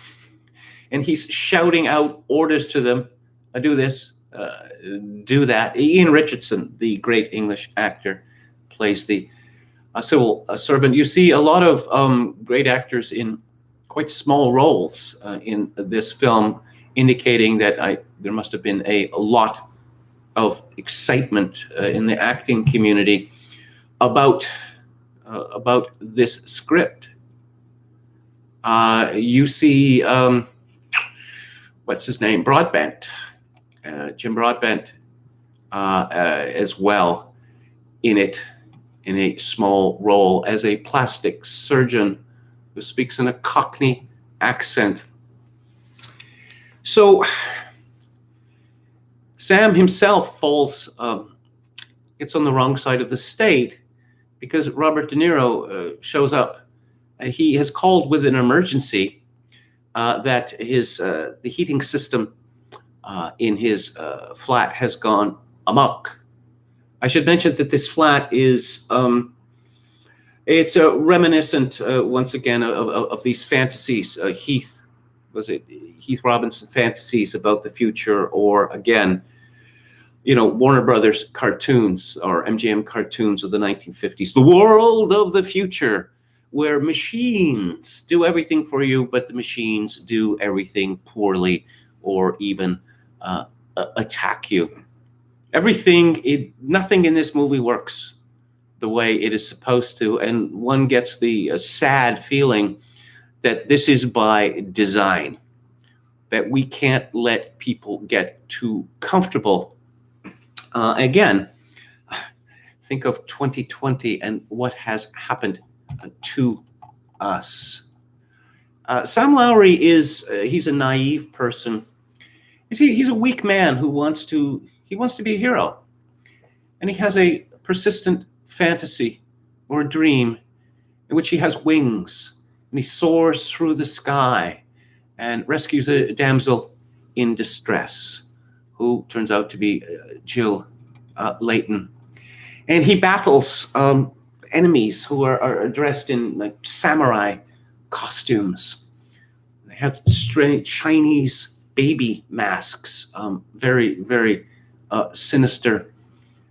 And he's shouting out orders to them, do this, do that. Ian Richardson, the great English actor, plays the civil servant. You see a lot of great actors in quite small roles in this film, indicating that there must have been a lot of excitement in the acting community about this script. You see, what's his name? Broadbent, Jim Broadbent, as well in it, in a small role as a plastic surgeon who speaks in a Cockney accent. So Sam himself gets on the wrong side of the state because Robert De Niro shows up. He has called with an emergency that the heating system in his flat has gone amok. I should mention that this flat is it's reminiscent once again of these fantasies. Heath Robinson fantasies about the future, or again, Warner Brothers cartoons or MGM cartoons of the 1950s. The world of the future, where machines do everything for you, but the machines do everything poorly or even attack you. Nothing in this movie works the way it is supposed to, and one gets the sad feeling that this is by design, that we can't let people get too comfortable. Again, think of 2020 and what has happened to us. Sam Lowry he's a naive person. He's a weak man who wants to be a hero. And he has a persistent fantasy or a dream in which he has wings and he soars through the sky and rescues a damsel in distress who turns out to be Jill Layton. And he battles enemies who are dressed in like samurai costumes. They have strange Chinese baby masks, very, very sinister.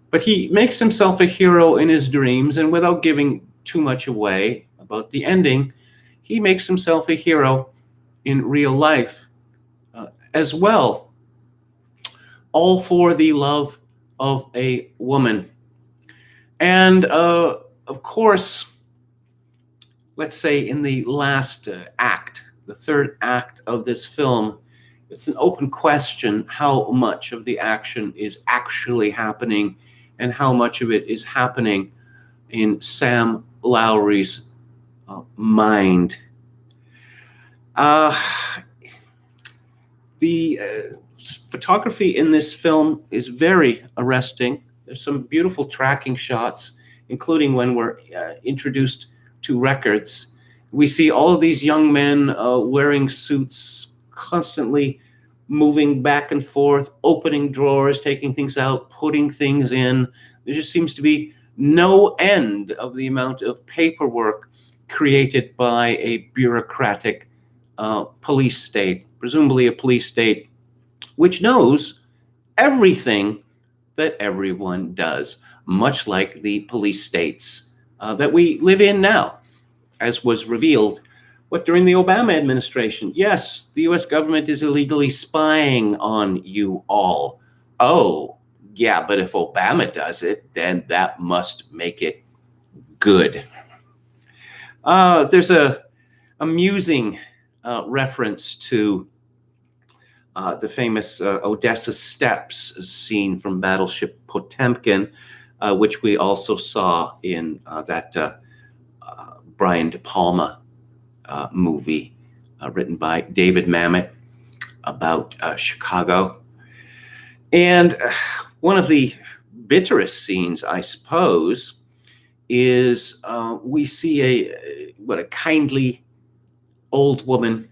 But he makes himself a hero in his dreams, and without giving too much away about the ending, he makes himself a hero in real life as well, all for the love of a woman. And of course, let's say in the last act, the third act of this film, it's an open question how much of the action is actually happening and how much of it is happening in Sam Lowry's mind. The photography in this film is very arresting. There's some beautiful tracking shots, including when we're introduced to records. We see all of these young men wearing suits, constantly moving back and forth, opening drawers, taking things out, putting things in. There just seems to be no end of the amount of paperwork created by a bureaucratic police state, presumably a police state which knows everything that everyone does, much like the police states that we live in now, as was revealed during the Obama administration. Yes, the US government is illegally spying on you all. Oh, yeah, but if Obama does it, then that must make it good. There's a amusing reference to the famous Odessa Steps scene from Battleship Potemkin, which we also saw in that Brian De Palma movie written by David Mamet about Chicago. And one of the bitterest scenes, I suppose, is we see a kindly old woman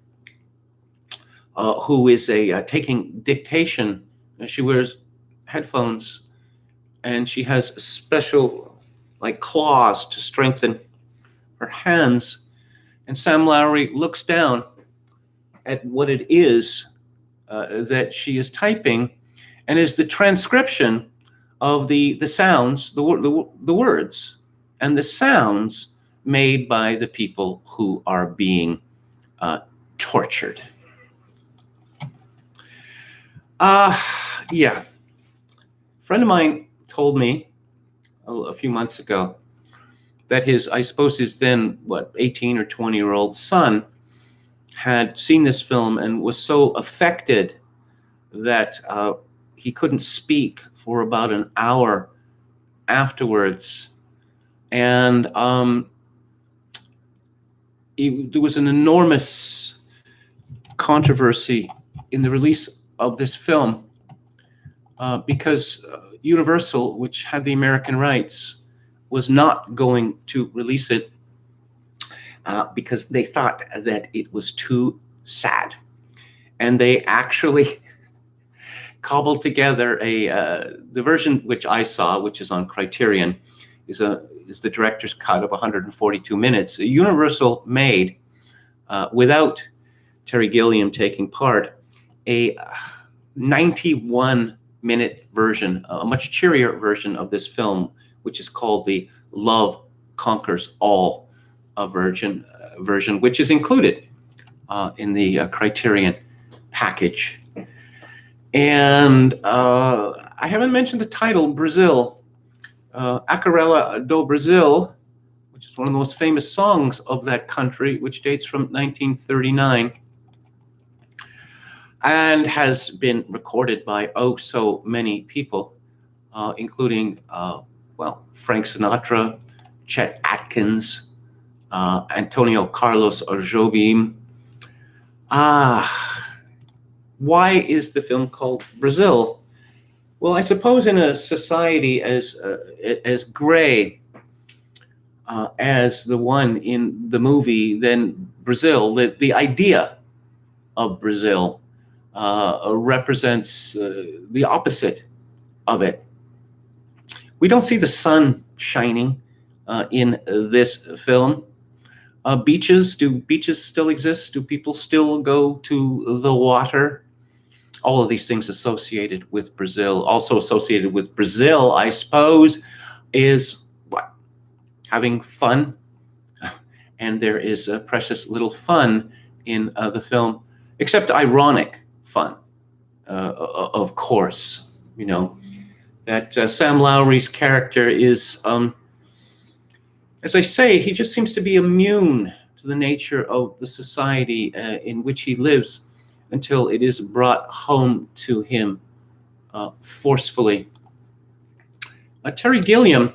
who is taking dictation. She wears headphones, and she has special claws to strengthen her hands. And Sam Lowry looks down at what it is that she is typing, and is the transcription of the sounds, the words, and the sounds made by the people who are being tortured. Yeah. A friend of mine told me a few months ago that I suppose his then, 18 or 20-year-old son had seen this film and was so affected that he couldn't speak for about an hour afterwards. And there was an enormous controversy in the release of this film because Universal, which had the American rights, was not going to release it because they thought that it was too sad. And they actually cobbled together the version which I saw, which is on Criterion, is the director's cut of 142 minutes. Universal made, without Terry Gilliam taking part, a 91-minute version, a much cheerier version of this film, which is called the Love Conquers All version, which is included in the Criterion package. And I haven't mentioned the title, Brazil. Aquarela do Brasil, which is one of the most famous songs of that country, which dates from 1939 and has been recorded by so many people, including, Frank Sinatra, Chet Atkins, Antonio Carlos Jobim. Why is the film called Brazil? Well, I suppose in a society as gray as the one in the movie, then Brazil, the idea of Brazil represents the opposite of it. We don't see the sun shining in this film. Beaches, do beaches still exist? Do people still go to the water? All of these things associated with Brazil. Also associated with Brazil, I suppose, is what? Having fun. And there is a precious little fun in the film, except ironic fun, of course. You know, that Sam Lowry's character is, as I say, he just seems to be immune to the nature of the society in which he lives until it is brought home to him forcefully. Terry Gilliam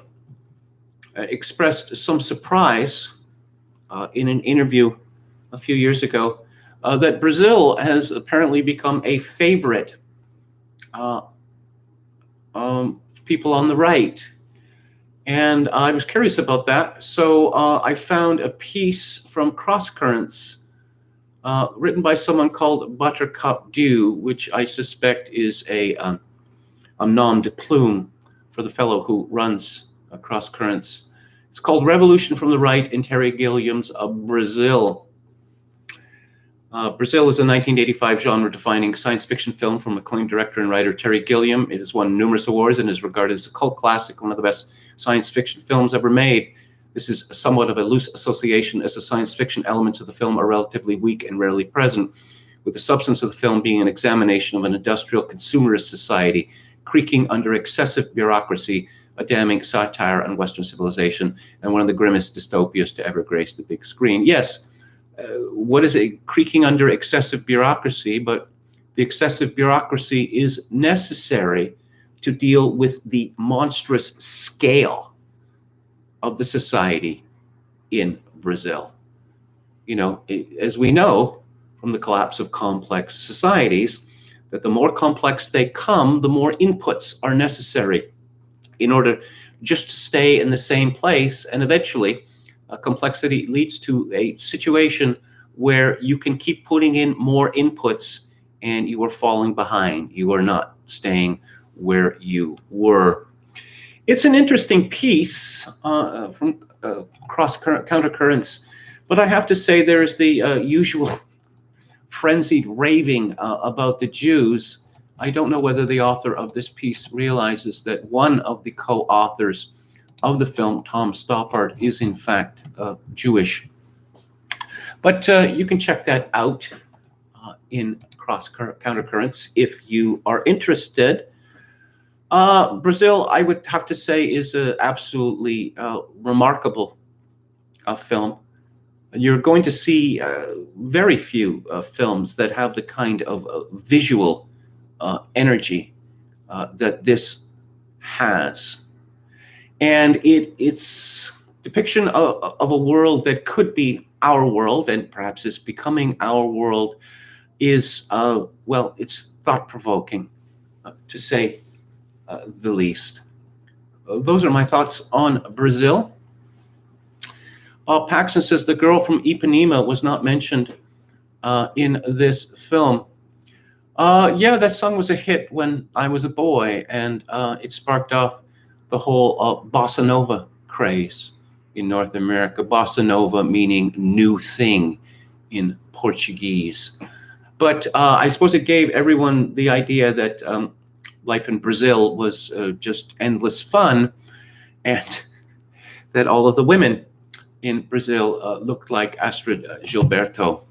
expressed some surprise in an interview a few years ago that Brazil has apparently become a favorite people on the right. And I was curious about that. So I found a piece from Cross Currents written by someone called Buttercup Dew, which I suspect is a nom de plume for the fellow who runs Cross Currents. It's called Revolution from the Right in Terry Gilliam's Brazil. Brazil is a 1985 genre-defining science fiction film from acclaimed director and writer Terry Gilliam. It has won numerous awards and is regarded as a cult classic, one of the best science fiction films ever made. This is somewhat of a loose association, as the science fiction elements of the film are relatively weak and rarely present, with the substance of the film being an examination of an industrial consumerist society creaking under excessive bureaucracy, a damning satire on Western civilization, and one of the grimmest dystopias to ever grace the big screen. Yes, what is it? Creaking under excessive bureaucracy, but the excessive bureaucracy is necessary to deal with the monstrous scale of the society in Brazil. You know, as we know from the collapse of complex societies, that the more complex they come, the more inputs are necessary in order just to stay in the same place. And eventually, complexity leads to a situation where you can keep putting in more inputs and you are falling behind. You are not staying where you were. It's an interesting piece from countercurrents, but I have to say there is the usual frenzied raving about the Jews. I don't know whether the author of this piece realizes that one of the co-authors of the film, Tom Stoppard, is in fact Jewish. But you can check that out in Countercurrents if you are interested. Brazil, I would have to say, is an absolutely remarkable film. You're going to see very few films that have the kind of visual energy that this has. And its depiction of a world that could be our world, and perhaps is becoming our world, is, well, it's thought-provoking, to say the least. Those are my thoughts on Brazil. Paxson says the girl from Ipanema was not mentioned in this film. Yeah, that song was a hit when I was a boy, and it sparked off the whole bossa nova craze in North America. Bossa nova meaning new thing in Portuguese. But I suppose it gave everyone the idea that life in Brazil was just endless fun, and that all of the women in Brazil looked like Astrid Gilberto.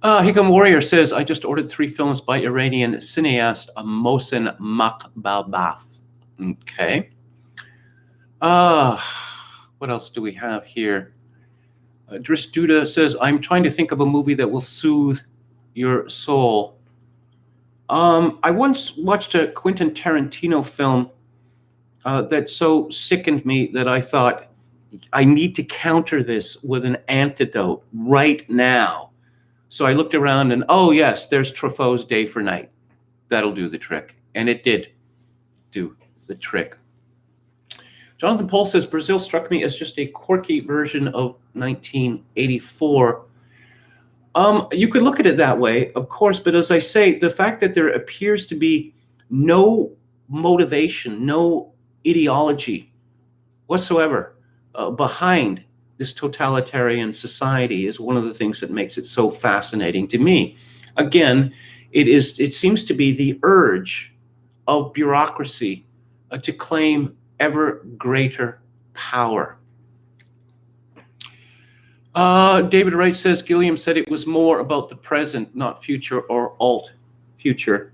Hikam Warrior says, I just ordered 3 films by Iranian cineast Mohsen Makbalbaf. Okay. What else do we have here? Driss Duda says, I'm trying to think of a movie that will soothe your soul. I once watched a Quentin Tarantino film that so sickened me that I thought, I need to counter this with an antidote right now. So I looked around and, oh yes, there's Truffaut's Day for Night. That'll do the trick. And it did do the trick. Jonathan Pohl says, Brazil struck me as just a quirky version of 1984. You could look at it that way, of course, but as I say, the fact that there appears to be no motivation, no ideology whatsoever behind this totalitarian society is one of the things that makes it so fascinating to me. Again, it seems to be the urge of bureaucracy to claim ever greater power. David Wright says, Gilliam said it was more about the present, not future or alt future.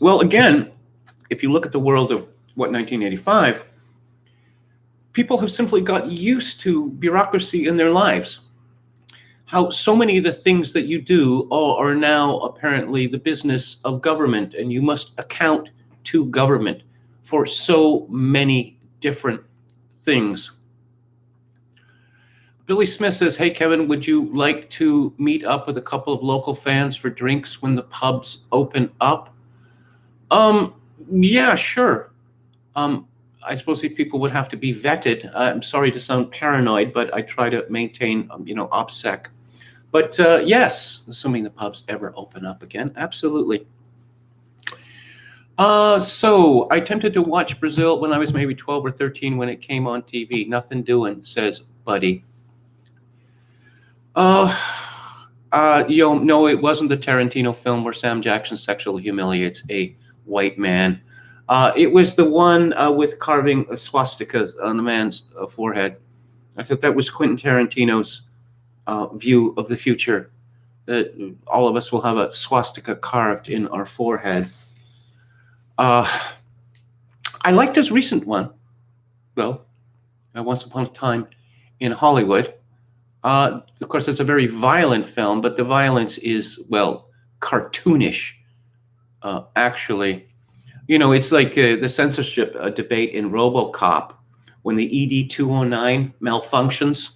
Well, again, if you look at the world of, 1985, people have simply got used to bureaucracy in their lives. How so many of the things that you do are now apparently the business of government, and you must account to government for so many different things. Billy Smith says, hey, Kevin, would you like to meet up with a couple of local fans for drinks when the pubs open up? Yeah, sure. I suppose these people would have to be vetted. I'm sorry to sound paranoid, but I try to maintain, OPSEC. But yes, assuming the pubs ever open up again, absolutely. So I attempted to watch Brazil when I was maybe 12 or 13 when it came on TV. Nothing doing, says Buddy. No, it wasn't the Tarantino film where Sam Jackson sexually humiliates a white man. It was the one with carving swastikas on the man's forehead. I thought that was Quentin Tarantino's view of the future, that all of us will have a swastika carved in our forehead. I liked his recent one, though, Once Upon a Time in Hollywood. Of course, it's a very violent film, but the violence is, well, cartoonish, actually. It's like the censorship debate in RoboCop when the ED-209 malfunctions,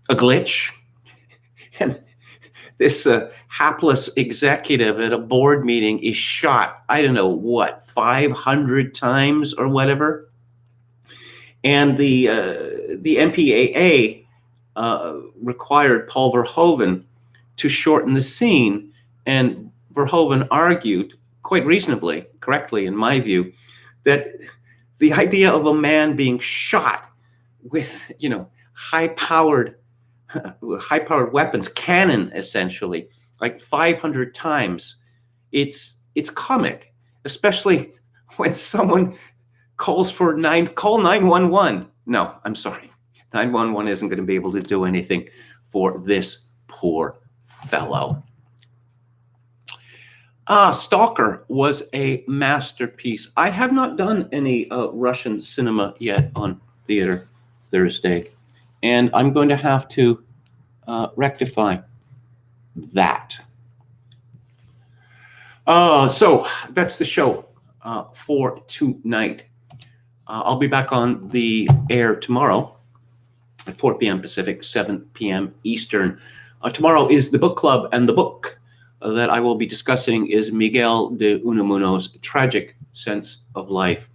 a glitch, and this hapless executive at a board meeting is shot, I don't know what, 500 times or whatever. And the MPAA required Paul Verhoeven to shorten the scene. And Verhoeven argued, quite reasonably, correctly in my view, that the idea of a man being shot with, high-powered weapons, cannon essentially, like 500 times, it's comic, especially when someone call 911. No, I'm sorry. 911 isn't going to be able to do anything for this poor fellow. Stalker was a masterpiece. I have not done any Russian cinema yet on Theater Thursday, and I'm going to have to rectify that. So that's the show for tonight. I'll be back on the air tomorrow at 4 p.m. Pacific, 7 p.m. Eastern. Tomorrow is the book club, and the book that I will be discussing is Miguel de Unamuno's Tragic Sense of Life.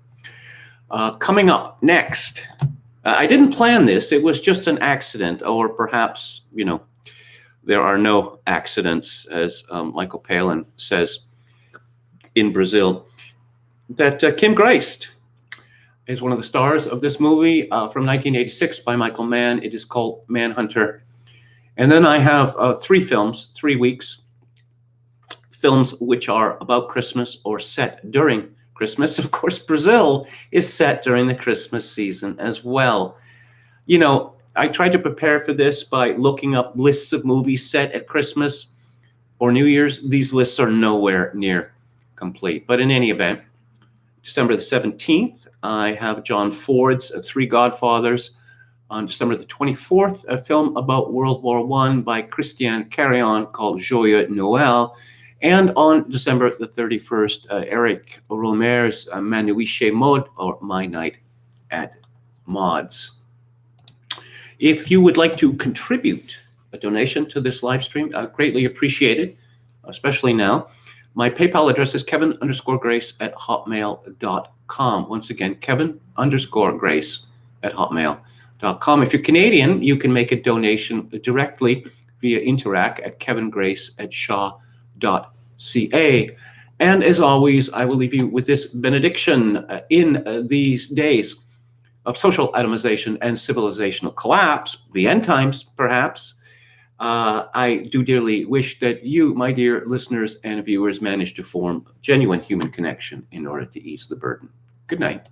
Coming up next, I didn't plan this. It was just an accident, or perhaps, there are no accidents, as Michael Palin says in Brazil, that Kim Grace is one of the stars of this movie from 1986 by Michael Mann. It is called Manhunter. And then I have 3 films, 3 weeks, films which are about Christmas or set during Christmas. Of course, Brazil is set during the Christmas season as well. I tried to prepare for this by looking up lists of movies set at Christmas or New Year's. These lists are nowhere near complete. But in any event, December the 17th, I have John Ford's Three Godfathers. On December the 24th, a film about World War I by Christian Carrion called Joyeux Noël. And on December the 31st, Eric Romer's Ma Nuit chez Maud, or My Night at Maud's. If you would like to contribute a donation to this live stream, greatly appreciated, especially now. My PayPal address is kevin_grace@hotmail.com. Once again, kevin_grace@hotmail.com. If you're Canadian, you can make a donation directly via Interac at kevingrace@shaw.ca. And as always, I will leave you with this benediction in these days of social atomization and civilizational collapse, the end times, perhaps. I do dearly wish that you, my dear listeners and viewers, manage to form genuine human connection in order to ease the burden. Good night.